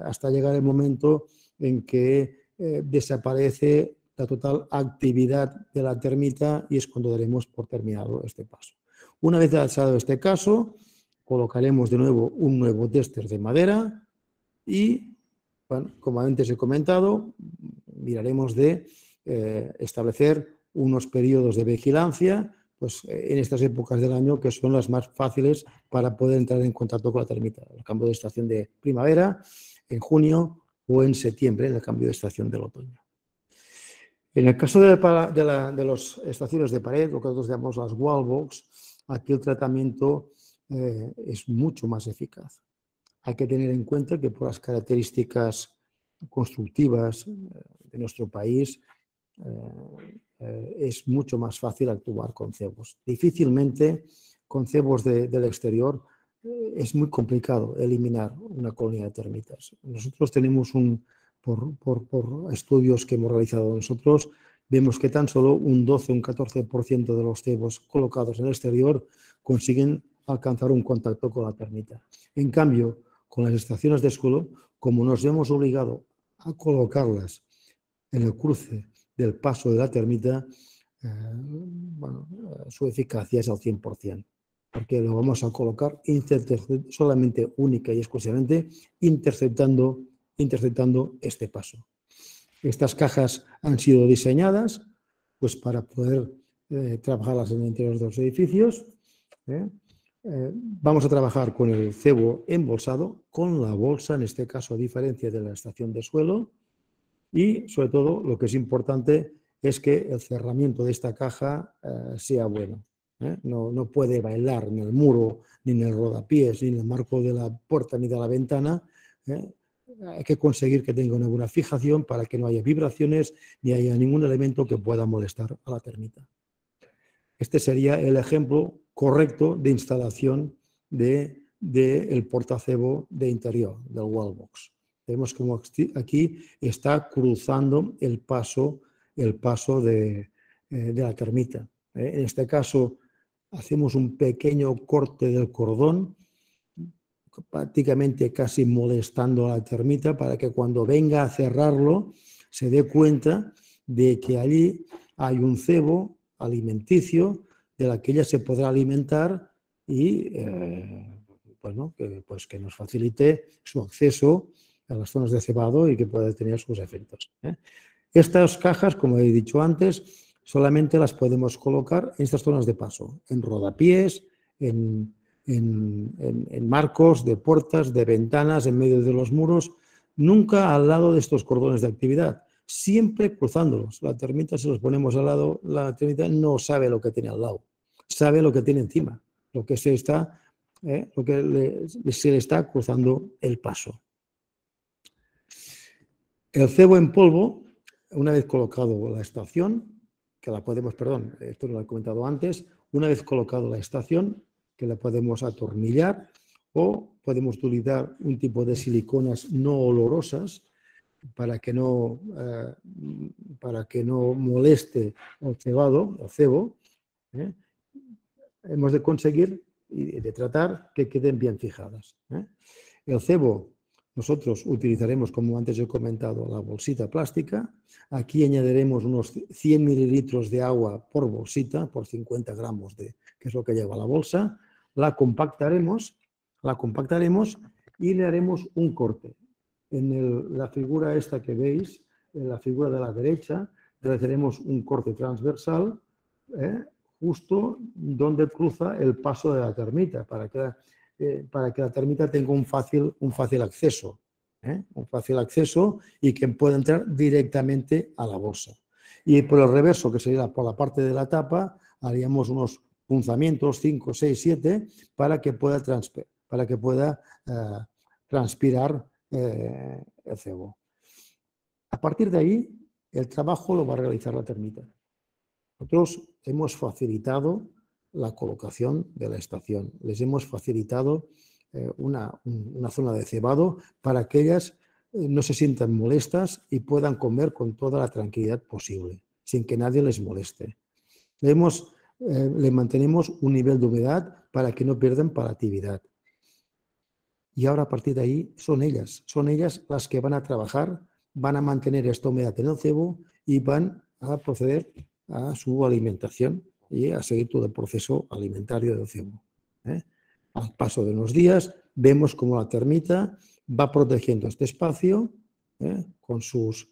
hasta llegar el momento en que desaparece la total actividad de la termita y es cuando daremos por terminado este paso. Una vez pasado este caso, colocaremos de nuevo un nuevo tester de madera y, bueno, como antes he comentado, miraremos de establecer unos periodos de vigilancia pues, en estas épocas del año que son las más fáciles para poder entrar en contacto con la termita. El cambio de estación de primavera, en junio o en septiembre, en el cambio de estación del otoño. En el caso de las estaciones de pared, lo que nosotros llamamos las wallbox, aquí el tratamiento es mucho más eficaz. Hay que tener en cuenta que por las características constructivas de nuestro país es mucho más fácil actuar con cebos. Difícilmente con cebos del exterior es muy complicado eliminar una colonia de termitas. Nosotros tenemos por estudios que hemos realizado nosotros, vemos que tan solo un 12 o un 14% de los cebos colocados en el exterior consiguen alcanzar un contacto con la termita. En cambio, con las estaciones de suelo, como nos hemos obligado a colocarlas en el cruce del paso de la termita, su eficacia es al 100%, porque lo vamos a colocar solamente única y exclusivamente interceptando este paso. Estas cajas han sido diseñadas pues, para poder trabajarlas en el interior de los edificios. Vamos a trabajar con el cebo embolsado, con la bolsa, en este caso a diferencia de la estación de suelo, y sobre todo lo que es importante es que el cerramiento de esta caja sea bueno. No puede bailar en el muro, ni en el rodapiés, ni en el marco de la puerta, ni de la ventana. Hay que conseguir que tenga una buena fijación para que no haya vibraciones ni haya ningún elemento que pueda molestar a la termita. Este sería el ejemplo correcto de instalación del portacebo de interior, del wallbox. Vemos como aquí está cruzando el paso de la termita. En este caso hacemos un pequeño corte del cordón, prácticamente casi molestando a la termita para que cuando venga a cerrarlo se dé cuenta de que allí hay un cebo alimenticio de la que ella se podrá alimentar y bueno, que nos facilite su acceso a las zonas de cebado y que pueda tener sus efectos. Estas cajas, como he dicho antes, solamente las podemos colocar en estas zonas de paso, en rodapiés, en marcos de puertas, de ventanas, en medio de los muros, nunca al lado de estos cordones de actividad, siempre cruzándolos. La termita, si los ponemos al lado, la termita no sabe lo que tiene al lado, sabe lo que tiene encima, lo que se le está cruzando el paso. El cebo en polvo, una vez colocado la estación, que la podemos, perdón, esto no lo he comentado antes, una vez colocado la estación, que la podemos atornillar o podemos utilizar un tipo de siliconas no olorosas para que no moleste el cebado, el cebo. Hemos de conseguir y de tratar que queden bien fijadas. El cebo, nosotros utilizaremos, como antes he comentado, la bolsita plástica. Aquí añadiremos unos 100 mililitros de agua por bolsita, por 50 gramos, que es lo que lleva la bolsa. La compactaremos y le haremos un corte. En la figura esta que veis, en la figura de la derecha, realizaremos un corte transversal justo donde cruza el paso de la termita, para que la termita tenga un fácil acceso. Un fácil acceso y que pueda entrar directamente a la bolsa. Y por el reverso, que sería por la parte de la tapa, haríamos unos punzamientos, 5, 6, 7, para que pueda transpirar el cebo. A partir de ahí, el trabajo lo va a realizar la termita. Nosotros hemos facilitado la colocación de la estación. Les hemos facilitado una zona de cebado para que ellas no se sientan molestas y puedan comer con toda la tranquilidad posible, sin que nadie les moleste. Le mantenemos un nivel de humedad para que no pierdan palatividad. Y ahora a partir de ahí son ellas las que van a trabajar, van a mantener esta humedad en el cebo y van a proceder a su alimentación y a seguir todo el proceso alimentario del cebo. Al paso de unos días vemos cómo la termita va protegiendo este espacio con sus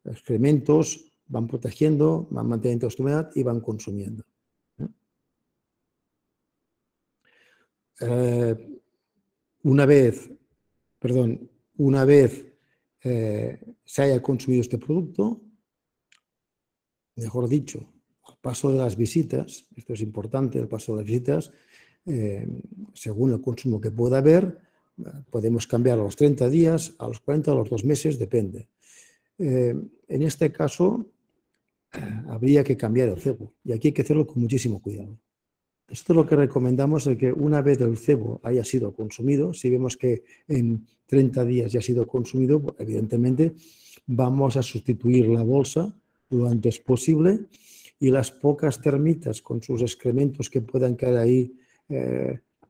excrementos, van protegiendo, van manteniendo esta humedad y van consumiendo. Una vez se haya consumido este producto, mejor dicho, al paso de las visitas, esto es importante, el paso de las visitas, según el consumo que pueda haber, podemos cambiar a los 30 días, a los 40, a los 2 meses, depende. En este caso, habría que cambiar el cebo y aquí hay que hacerlo con muchísimo cuidado. Esto es lo que recomendamos, es que una vez el cebo haya sido consumido, si vemos que en 30 días ya ha sido consumido, pues evidentemente vamos a sustituir la bolsa lo antes posible y las pocas termitas con sus excrementos que puedan quedar ahí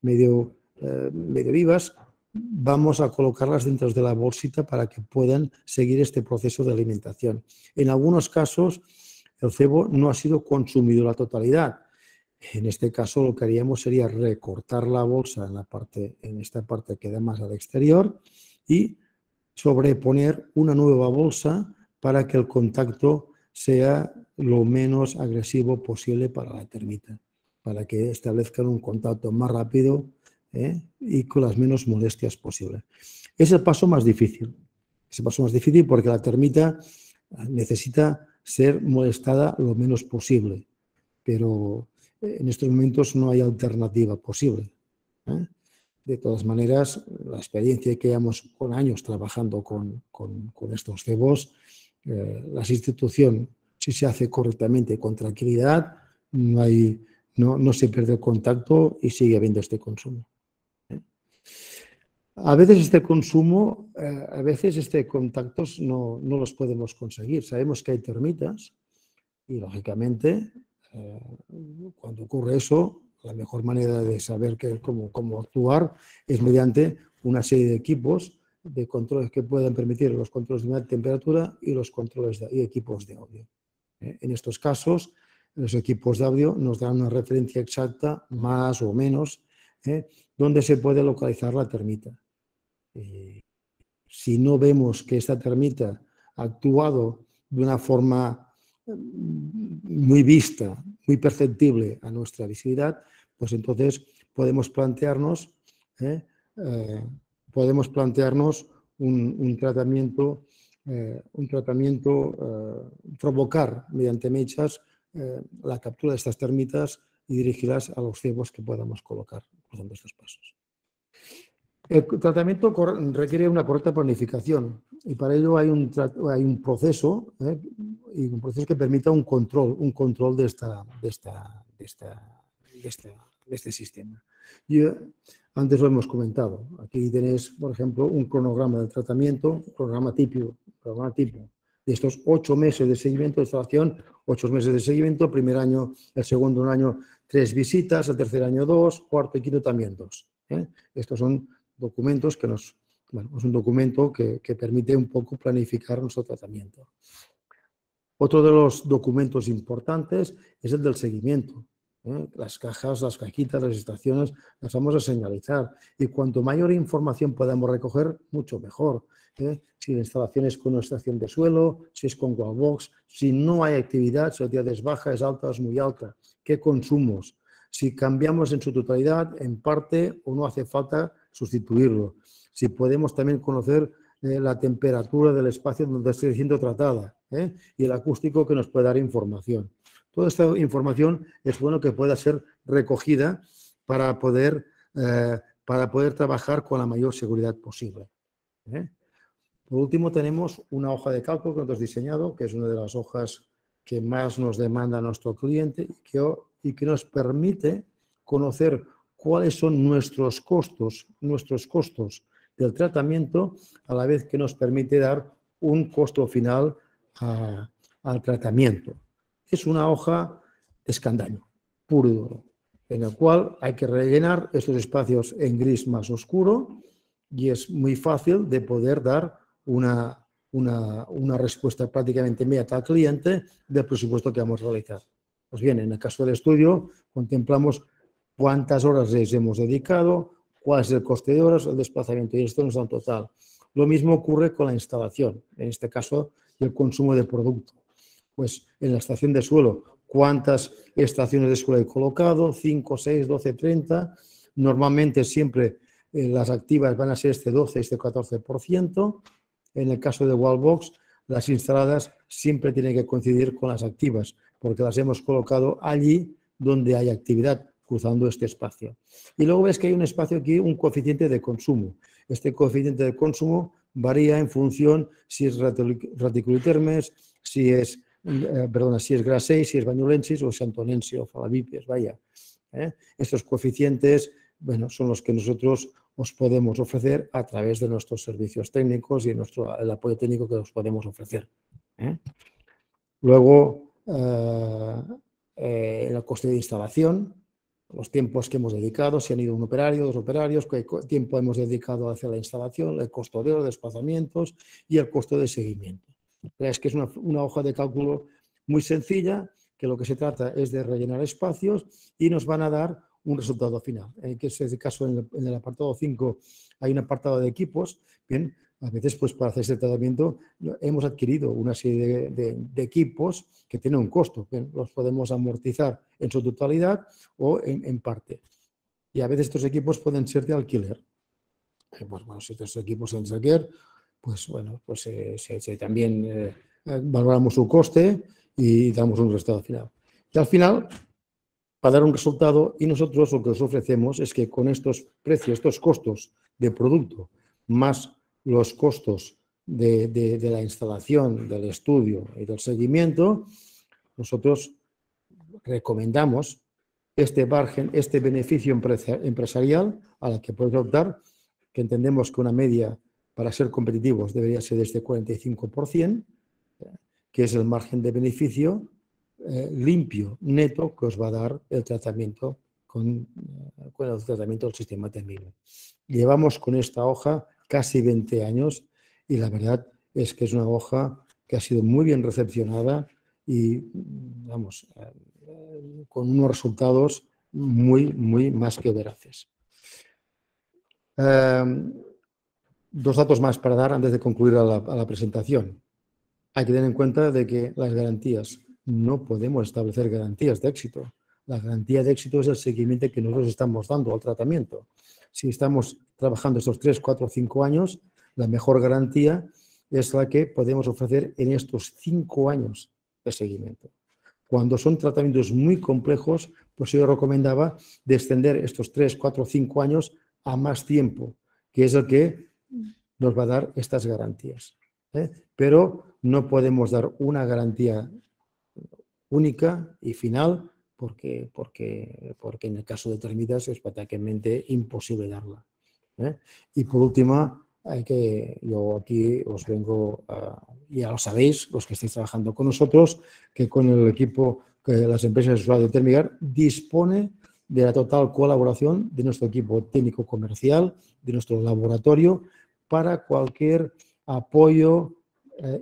medio vivas, vamos a colocarlas dentro de la bolsita para que puedan seguir este proceso de alimentación. En algunos casos el cebo no ha sido consumido la totalidad. En este caso lo que haríamos sería recortar la bolsa en esta parte que da más al exterior y sobreponer una nueva bolsa para que el contacto sea lo menos agresivo posible para la termita, para que establezcan un contacto más rápido y con las menos molestias posibles. Es el paso más difícil. Es el paso más difícil porque la termita necesita ser molestada lo menos posible, pero en estos momentos no hay alternativa posible. De todas maneras, la experiencia que llevamos con años trabajando con estos cebos, la sustitución, si se hace correctamente con tranquilidad, no se pierde el contacto y sigue habiendo este consumo. A veces este consumo, contactos no los podemos conseguir. Sabemos que hay termitas y, lógicamente, cuando ocurre eso, la mejor manera de saber cómo actuar es mediante una serie de equipos de controles que puedan permitir los controles de temperatura y los controles y equipos de audio. En estos casos, los equipos de audio nos dan una referencia exacta, más o menos, donde se puede localizar la termita. Si no vemos que esta termita ha actuado de una forma muy vista, muy perceptible a nuestra visibilidad, pues entonces podemos plantearnos un tratamiento, provocar mediante mechas la captura de estas termitas y dirigirlas a los cebos que podamos colocar cruzando estos pasos. El tratamiento requiere una correcta planificación y para ello hay un proceso, y un proceso que permita un control de este sistema. Antes lo hemos comentado. Aquí tenéis, por ejemplo, un cronograma de tratamiento, programa tipo de estos 8 meses de seguimiento de instalación, 8 meses de seguimiento, el primer año, el segundo año 3 visitas, el tercer año 2, cuarto y quinto también 2. Estos son documentos que es un documento que permite un poco planificar nuestro tratamiento. Otro de los documentos importantes es el del seguimiento. Las cajas, las cajitas, las estaciones las vamos a señalizar y cuanto mayor información podamos recoger, mucho mejor. Si la instalación es con una estación de suelo, si es con wallbox, si no hay actividad, si la actividad es baja, es alta, es muy alta, qué consumos, si cambiamos en su totalidad, en parte o no hace falta sustituirlo. Si podemos también conocer la temperatura del espacio donde esté siendo tratada y el acústico que nos puede dar información. Toda esta información es bueno que pueda ser recogida para poder trabajar con la mayor seguridad posible. Por último, tenemos una hoja de cálculo que nosotros hemos diseñado, que es una de las hojas que más nos demanda nuestro cliente y que nos permite conocer cuáles son nuestros costos del tratamiento, a la vez que nos permite dar un costo final al tratamiento. Es una hoja de escandallo, puro y duro, en el cual hay que rellenar estos espacios en gris más oscuro y es muy fácil de poder dar una respuesta prácticamente inmediata al cliente del presupuesto que vamos a realizar. Pues bien, en el caso del estudio contemplamos cuántas horas les hemos dedicado, cuál es el coste de horas, el desplazamiento y esto nos da un total. Lo mismo ocurre con la instalación, en este caso el consumo de producto. Pues en la estación de suelo, ¿cuántas estaciones de suelo he colocado? 5, 6, 12, 30. Normalmente siempre las activas van a ser este 12, este 14%. En el caso de Wallbox, las instaladas siempre tienen que coincidir con las activas, porque las hemos colocado allí donde hay actividad, cruzando este espacio. Y luego ves que hay un espacio aquí, un coeficiente de consumo. Este coeficiente de consumo varía en función si es radiculitermes, si es Grassei, si es Banyulensis o Santonensis o Falavipies, vaya. Estos coeficientes, bueno, son los que nosotros os podemos ofrecer a través de nuestros servicios técnicos y el apoyo técnico que os podemos ofrecer. Luego, el coste de instalación, los tiempos que hemos dedicado, si han ido un operario, 2 operarios, qué tiempo hemos dedicado hacia la instalación, el costo de los desplazamientos y el costo de seguimiento. Es que es una hoja de cálculo muy sencilla, que lo que se trata es de rellenar espacios y nos van a dar un resultado final. En este caso, en el apartado 5 hay un apartado de equipos. Bien, a veces pues para hacer este tratamiento hemos adquirido una serie de equipos que tienen un costo. Bien, los podemos amortizar en su totalidad o en parte. Y a veces estos equipos pueden ser de alquiler. Pues bueno, si estos equipos son de alquiler, pues bueno, pues también valoramos su coste y damos un resultado final. Y al final, para dar un resultado, y nosotros lo que os ofrecemos es que con estos precios, estos costos de producto, más los costos de la instalación, del estudio y del seguimiento, nosotros recomendamos este margen, este beneficio empresarial a la que podéis optar, que entendemos que una media para ser competitivos debería ser de este 45%, que es el margen de beneficio limpio, neto, que os va a dar el tratamiento con el tratamiento del sistema térmico. Llevamos con esta hoja casi 20 años y la verdad es que es una hoja que ha sido muy bien recepcionada y, vamos, con unos resultados muy, muy más que veraces. 2 datos más para dar antes de concluir a la presentación. Hay que tener en cuenta de que las garantías, no podemos establecer garantías de éxito. La garantía de éxito es el seguimiento que nosotros estamos dando al tratamiento. Si estamos trabajando estos 3, 4, 5 años, la mejor garantía es la que podemos ofrecer en estos 5 años de seguimiento. Cuando son tratamientos muy complejos, pues yo recomendaba de extender estos 3, 4, 5 años a más tiempo. que es el que nos va a dar estas garantías. Pero no podemos dar una garantía única y final porque en el caso de termitas es prácticamente imposible darla. Y por último, yo aquí os vengo, ya lo sabéis, los que estáis trabajando con nosotros, que con el equipo, que las empresas de Termigar dispone de la total colaboración de nuestro equipo técnico comercial, de nuestro laboratorio, para cualquier apoyo,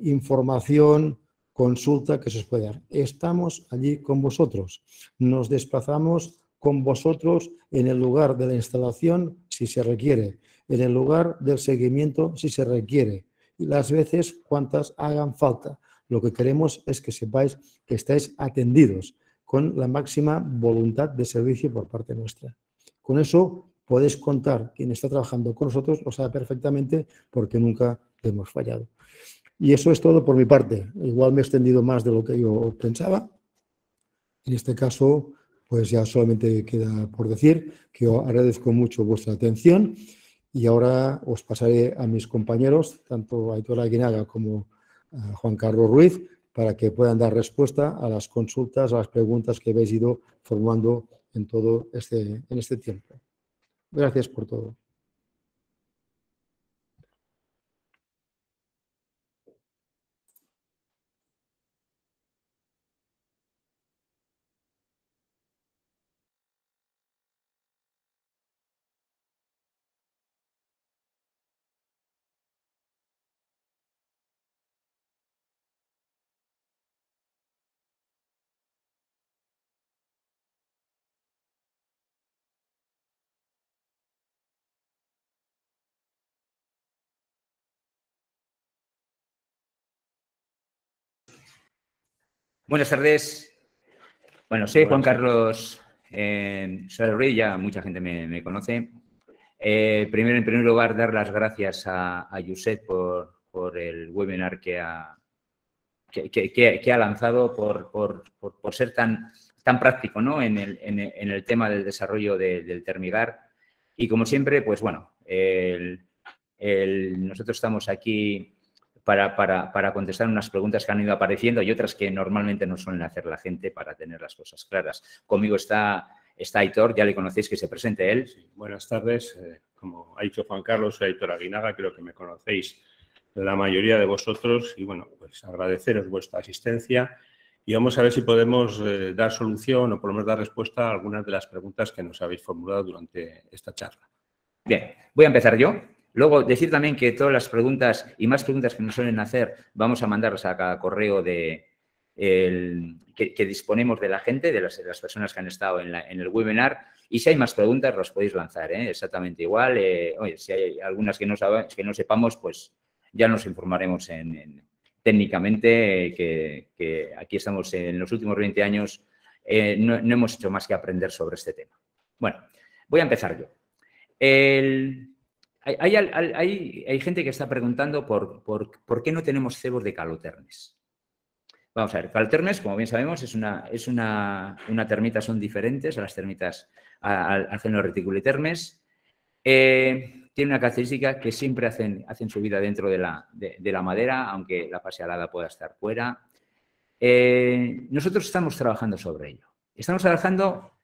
información, consulta que se os pueda dar. Estamos allí con vosotros. Nos desplazamos con vosotros en el lugar de la instalación, si se requiere, en el lugar del seguimiento, si se requiere, y las veces cuantas hagan falta. Lo que queremos es que sepáis que estáis atendidos con la máxima voluntad de servicio por parte nuestra. Con eso podéis contar. Quien está trabajando con nosotros lo sabe perfectamente porque nunca hemos fallado. Y eso es todo por mi parte. Igual me he extendido más de lo que yo pensaba. En este caso, pues ya solamente queda por decir que yo agradezco mucho vuestra atención y ahora os pasaré a mis compañeros, tanto a Aitor Aguinaga como a Juan Carlos Ruiz, para que puedan dar respuesta a las consultas, a las preguntas que habéis ido formulando en todo este tiempo. Gracias por todo. Buenas tardes. Bueno, soy Juan Carlos Ruiz, ya mucha gente me conoce. En primer lugar, dar las gracias a Josep por el webinar que ha lanzado, por ser tan práctico, ¿no? en el tema del desarrollo del Termigar. Y como siempre, pues bueno, nosotros estamos aquí para contestar unas preguntas que han ido apareciendo y otras que normalmente no suelen hacer la gente para tener las cosas claras. Conmigo está Aitor, ya le conocéis, que se presente él. Sí, buenas tardes. Como ha dicho Juan Carlos, soy Aitor Aguinaga, creo que me conocéis la mayoría de vosotros y bueno, pues agradeceros vuestra asistencia y vamos a ver si podemos dar solución o por lo menos dar respuesta a algunas de las preguntas que nos habéis formulado durante esta charla. Bien, voy a empezar yo. Luego, decir también que todas las preguntas y más preguntas que nos suelen hacer, vamos a mandarlas a cada correo que disponemos de la gente, de las personas que han estado en el webinar. Y si hay más preguntas, las podéis lanzar, exactamente igual. Oye, si hay algunas que no sepamos, pues ya nos informaremos técnicamente que aquí estamos en los últimos 20 años. No hemos hecho más que aprender sobre este tema. Bueno, voy a empezar yo. Hay gente que está preguntando por qué no tenemos cebos de calotermes. Vamos a ver, calotermes, como bien sabemos, es una termita, son diferentes a las termitas Alceno-reticulitermes. Tiene una característica que siempre hacen su vida dentro de la madera, aunque la fase alada pueda estar fuera. Nosotros estamos trabajando sobre ello. Estamos trabajando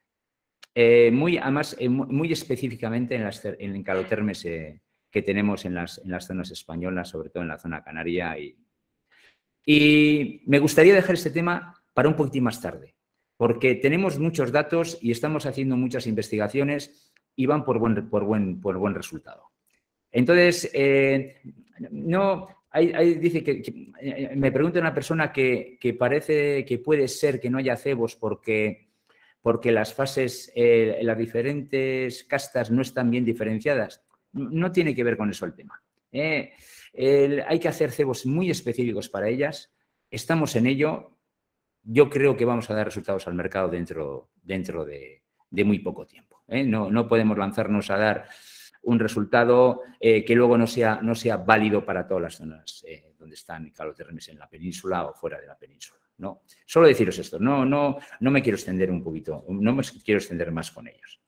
muy específicamente en calotermes que tenemos en las zonas españolas, sobre todo en la zona canaria. Y me gustaría dejar este tema para un poquitín más tarde, porque tenemos muchos datos y estamos haciendo muchas investigaciones y van por buen resultado. Entonces, dice que me pregunta una persona que parece que puede ser que no haya cebos porque las fases, las diferentes castas no están bien diferenciadas. No tiene que ver con eso el tema. Hay que hacer cebos muy específicos para ellas. Estamos en ello. Yo creo que vamos a dar resultados al mercado dentro de muy poco tiempo. No podemos lanzarnos a dar un resultado que luego no sea válido para todas las zonas donde están calotermes en la península o fuera de la península. No, solo deciros esto, no me quiero extender un poquito, no me quiero extender más con ellos.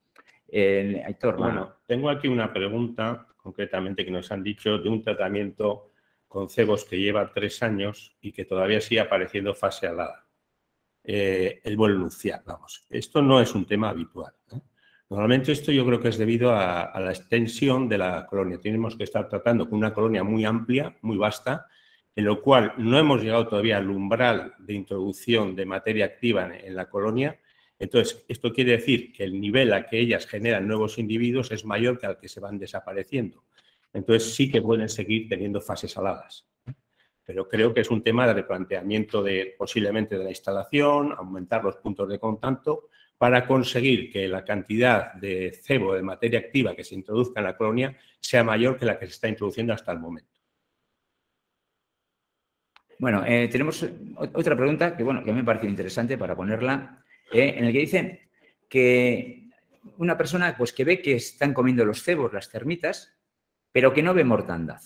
Aitor, bueno, tengo aquí una pregunta concretamente que nos han dicho de un tratamiento con cebos que lleva 3 años y que todavía sigue apareciendo fase alada. El buen luciar, vamos. Esto no es un tema habitual, ¿eh? Normalmente esto yo creo que es debido a la extensión de la colonia. Tenemos que estar tratando con una colonia muy amplia, muy vasta, en lo cual no hemos llegado todavía al umbral de introducción de materia activa en la colonia. Entonces, esto quiere decir que el nivel a que ellas generan nuevos individuos es mayor que al que se van desapareciendo. Entonces, sí que pueden seguir teniendo fases aladas. Pero creo que es un tema de replanteamiento posiblemente de la instalación, aumentar los puntos de contacto para conseguir que la cantidad de cebo, de materia activa que se introduzca en la colonia sea mayor que la que se está introduciendo hasta el momento. Bueno, tenemos otra pregunta que, bueno, que me ha parecido interesante para ponerla, en el que dice que una persona pues, que ve que están comiendo los cebos, las termitas, pero que no ve mortandad.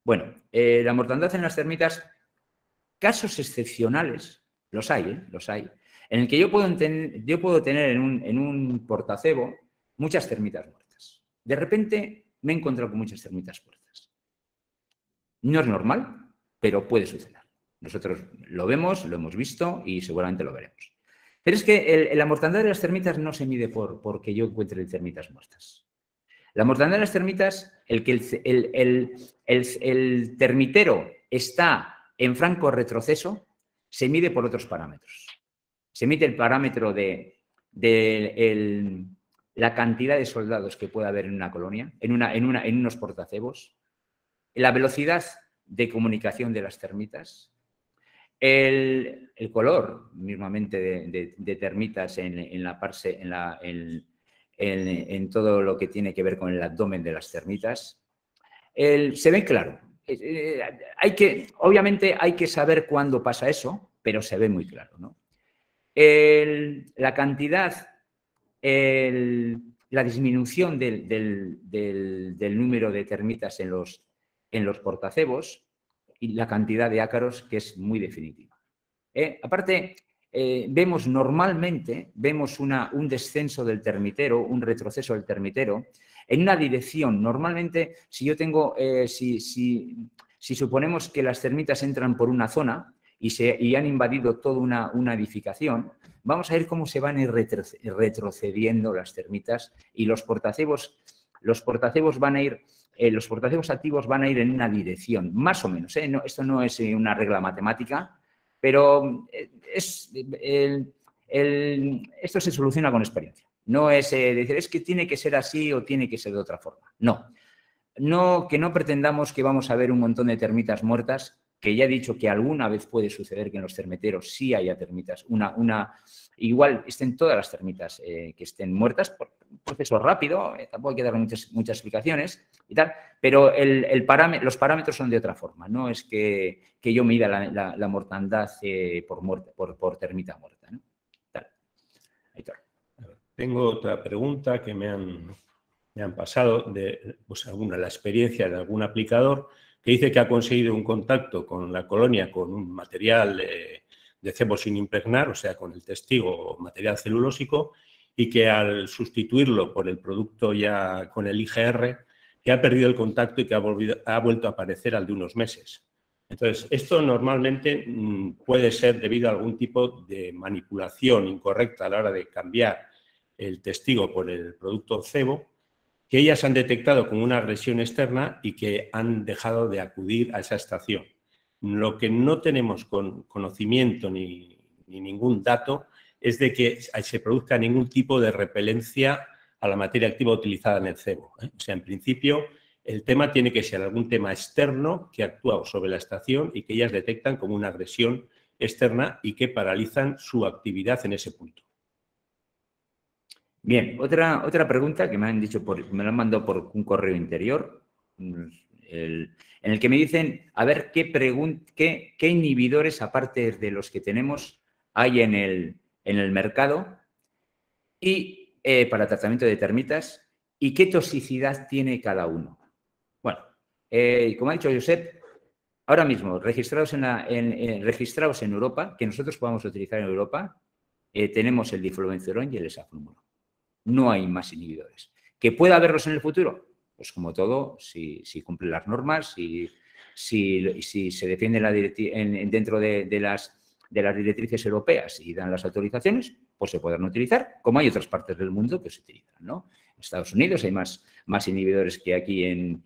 Bueno, la mortandad en las termitas, casos excepcionales, los hay, en el que yo puedo tener en un portacebo muchas termitas muertas. De repente me he encontrado con muchas termitas muertas. No es normal, pero puede suceder. Nosotros lo vemos, lo hemos visto y seguramente lo veremos. Pero es que la mortandad de las termitas no se mide porque yo encuentre termitas muertas. La mortandad de las termitas, el que el termitero está en franco retroceso, se mide por otros parámetros. Se mide el parámetro de la cantidad de soldados que puede haber en una colonia, en unos portacebos, la velocidad de comunicación de las termitas, el color mismamente de termitas en todo lo que tiene que ver con el abdomen de las termitas. Se ve claro. Obviamente hay que saber cuándo pasa eso, pero se ve muy claro, ¿no? La cantidad, la disminución del número de termitas en los portacebos y la cantidad de ácaros, que es muy definitiva. Aparte, normalmente vemos un descenso del termitero, un retroceso del termitero en una dirección. Normalmente, si yo tengo, si suponemos que las termitas entran por una zona y han invadido toda una edificación, vamos a ver cómo se van a ir retrocediendo las termitas y los portacebos van a ir. Los portacebos activos van a ir en una dirección, más o menos. No, esto no es una regla matemática, pero esto se soluciona con experiencia. No es decir, es que tiene que ser así o tiene que ser de otra forma. No, que no pretendamos que vamos a ver un montón de termitas muertas, que ya he dicho que alguna vez puede suceder que en los termiteros sí haya termitas. Igual estén todas las termitas que estén muertas por un proceso rápido, tampoco hay que dar muchas explicaciones y tal, pero los parámetros son de otra forma. No es que yo mida la mortandad por termita muerta, ¿no? Tal. Tengo otra pregunta que me han pasado de la experiencia de algún aplicador que dice que ha conseguido un contacto con la colonia con un material de cebo sin impregnar, o sea, con el testigo o material celulósico, y que al sustituirlo por el producto ya con el IGR, que ha perdido el contacto y que ha vuelto a aparecer al de unos meses. Entonces, esto normalmente puede ser debido a algún tipo de manipulación incorrecta a la hora de cambiar el testigo por el producto cebo, que ellas han detectado como una agresión externa y que han dejado de acudir a esa estación. Lo que no tenemos conocimiento ni ningún dato es de que se produzca ningún tipo de repelencia a la materia activa utilizada en el cebo. O sea, en principio, el tema tiene que ser algún tema externo que actúa sobre la estación y que ellas detectan como una agresión externa y que paralizan su actividad en ese punto. Bien, otra pregunta que me la han mandado por un correo interior, en el que me dicen, a ver, qué inhibidores, aparte de los que tenemos, hay en el mercado y para tratamiento de termitas y qué toxicidad tiene cada uno. Bueno, como ha dicho Josep, ahora mismo registrados en Europa, que nosotros podamos utilizar en Europa, tenemos el difluencerol y el esaflumuro. no hay más inhibidores. ¿Que pueda haberlos en el futuro? Pues como todo, si cumplen las normas, si se defiende dentro de las directrices europeas y dan las autorizaciones, pues se podrán utilizar, como hay otras partes del mundo que se utilizan, ¿no? En Estados Unidos hay más inhibidores que aquí en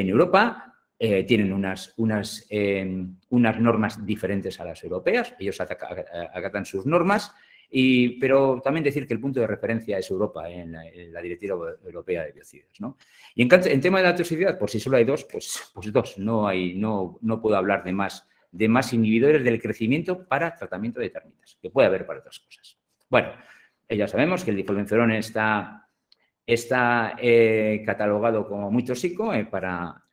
Europa. Tienen unas normas diferentes a las europeas, ellos acatan sus normas, pero también decir que el punto de referencia es Europa en la Directiva Europea de Biocidas, ¿no? Y en tema de la toxicidad, por si solo hay dos, pues dos, no puedo hablar de más inhibidores del crecimiento para tratamiento de termitas, que puede haber para otras cosas. Bueno, ya sabemos que el difluencerol está catalogado como muy tóxico para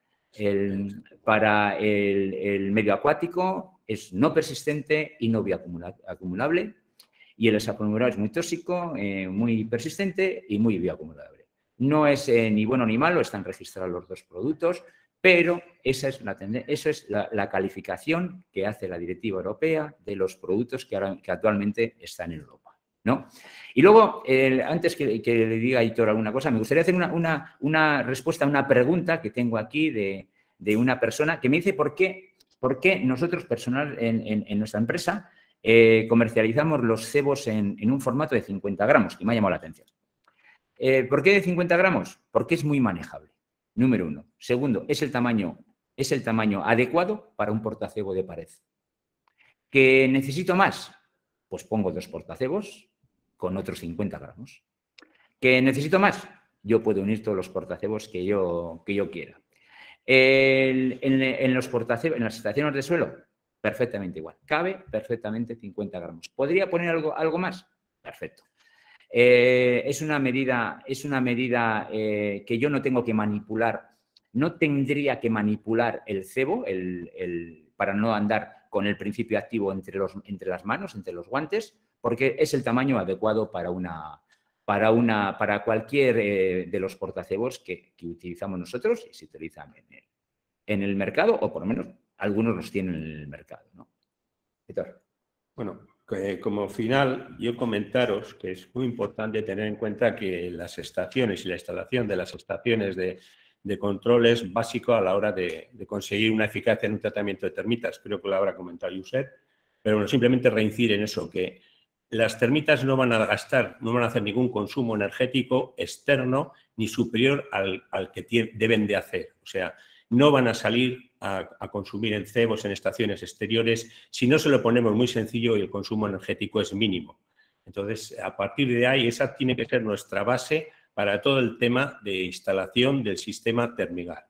el medio acuático, es no persistente y no bioacumulable, y el hexafluoruro es muy tóxico, muy persistente y muy bioacumulable. No es ni bueno ni malo, están registrados los dos productos, pero esa es la calificación que hace la Directiva Europea de los productos que actualmente están en Europa, ¿no? Y luego, antes que le diga a Aitor alguna cosa, me gustaría hacer una respuesta a una pregunta que tengo aquí de una persona que me dice por qué nosotros, personal en nuestra empresa, comercializamos los cebos en un formato de 50 gramos, que me ha llamado la atención. ¿Por qué de 50 gramos? Porque es muy manejable, número uno. Segundo, es el tamaño adecuado para un portacebo de pared. ¿Que necesito más? Pues pongo 2 portacebos con otros 50 gramos. ¿Que necesito más? Yo puedo unir todos los portacebos que yo quiera. En las estaciones de suelo, perfectamente igual. Cabe perfectamente 50 gramos. ¿Podría poner algo más? Perfecto. Es una medida que yo no tengo que manipular. No tendría que manipular el cebo para no andar con el principio activo entre las manos, entre los guantes, porque es el tamaño adecuado para cualquier de los portacebos que utilizamos nosotros y se utilizan en el mercado, o por lo menos algunos los tienen en el mercado, ¿no? Bueno, como final, yo comentaros que es muy importante tener en cuenta que las estaciones y la instalación de las estaciones de control es básico a la hora de conseguir una eficacia en un tratamiento de termitas. Creo que lo habrá comentado Josep, pero bueno, simplemente reincidir en eso, que las termitas no van a gastar, no van a hacer ningún consumo energético externo ni superior al que deben de hacer. O sea, no van a salir a consumir en cebos, en estaciones exteriores, si no se lo ponemos muy sencillo y el consumo energético es mínimo. Entonces, a partir de ahí, esa tiene que ser nuestra base para todo el tema de instalación del sistema Termigar.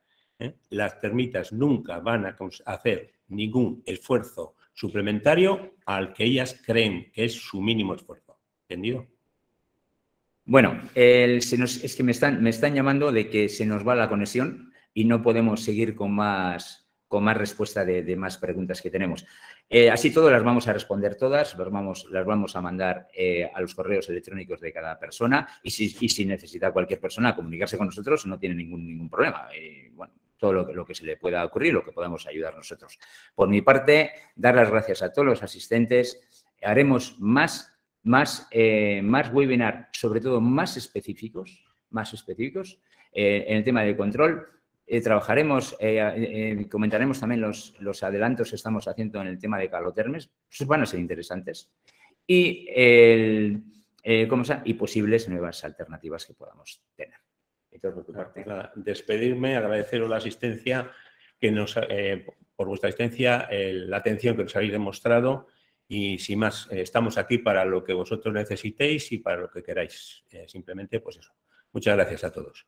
Las termitas nunca van a hacer ningún esfuerzo suplementario al que ellas creen que es su mínimo esfuerzo. ¿Entendido? Bueno, es que me están llamando de que se nos va la conexión y no podemos seguir con más respuesta de más preguntas que tenemos. Así todo las vamos a responder todas, las vamos a mandar a los correos electrónicos de cada persona y si necesita cualquier persona comunicarse con nosotros no tiene ningún problema. Bueno, todo lo que se le pueda ocurrir, lo que podamos ayudar nosotros. Por mi parte, dar las gracias a todos los asistentes. Haremos más webinar, sobre todo más específicos en el tema del control. Trabajaremos, comentaremos también los adelantos que estamos haciendo en el tema de calotermes. Esos van a ser interesantes. Y posibles nuevas alternativas que podamos tener. Despedirme, agradeceros la asistencia, por vuestra asistencia, la atención que nos habéis demostrado y sin más, estamos aquí para lo que vosotros necesitéis y para lo que queráis. Simplemente, pues eso. Muchas gracias a todos.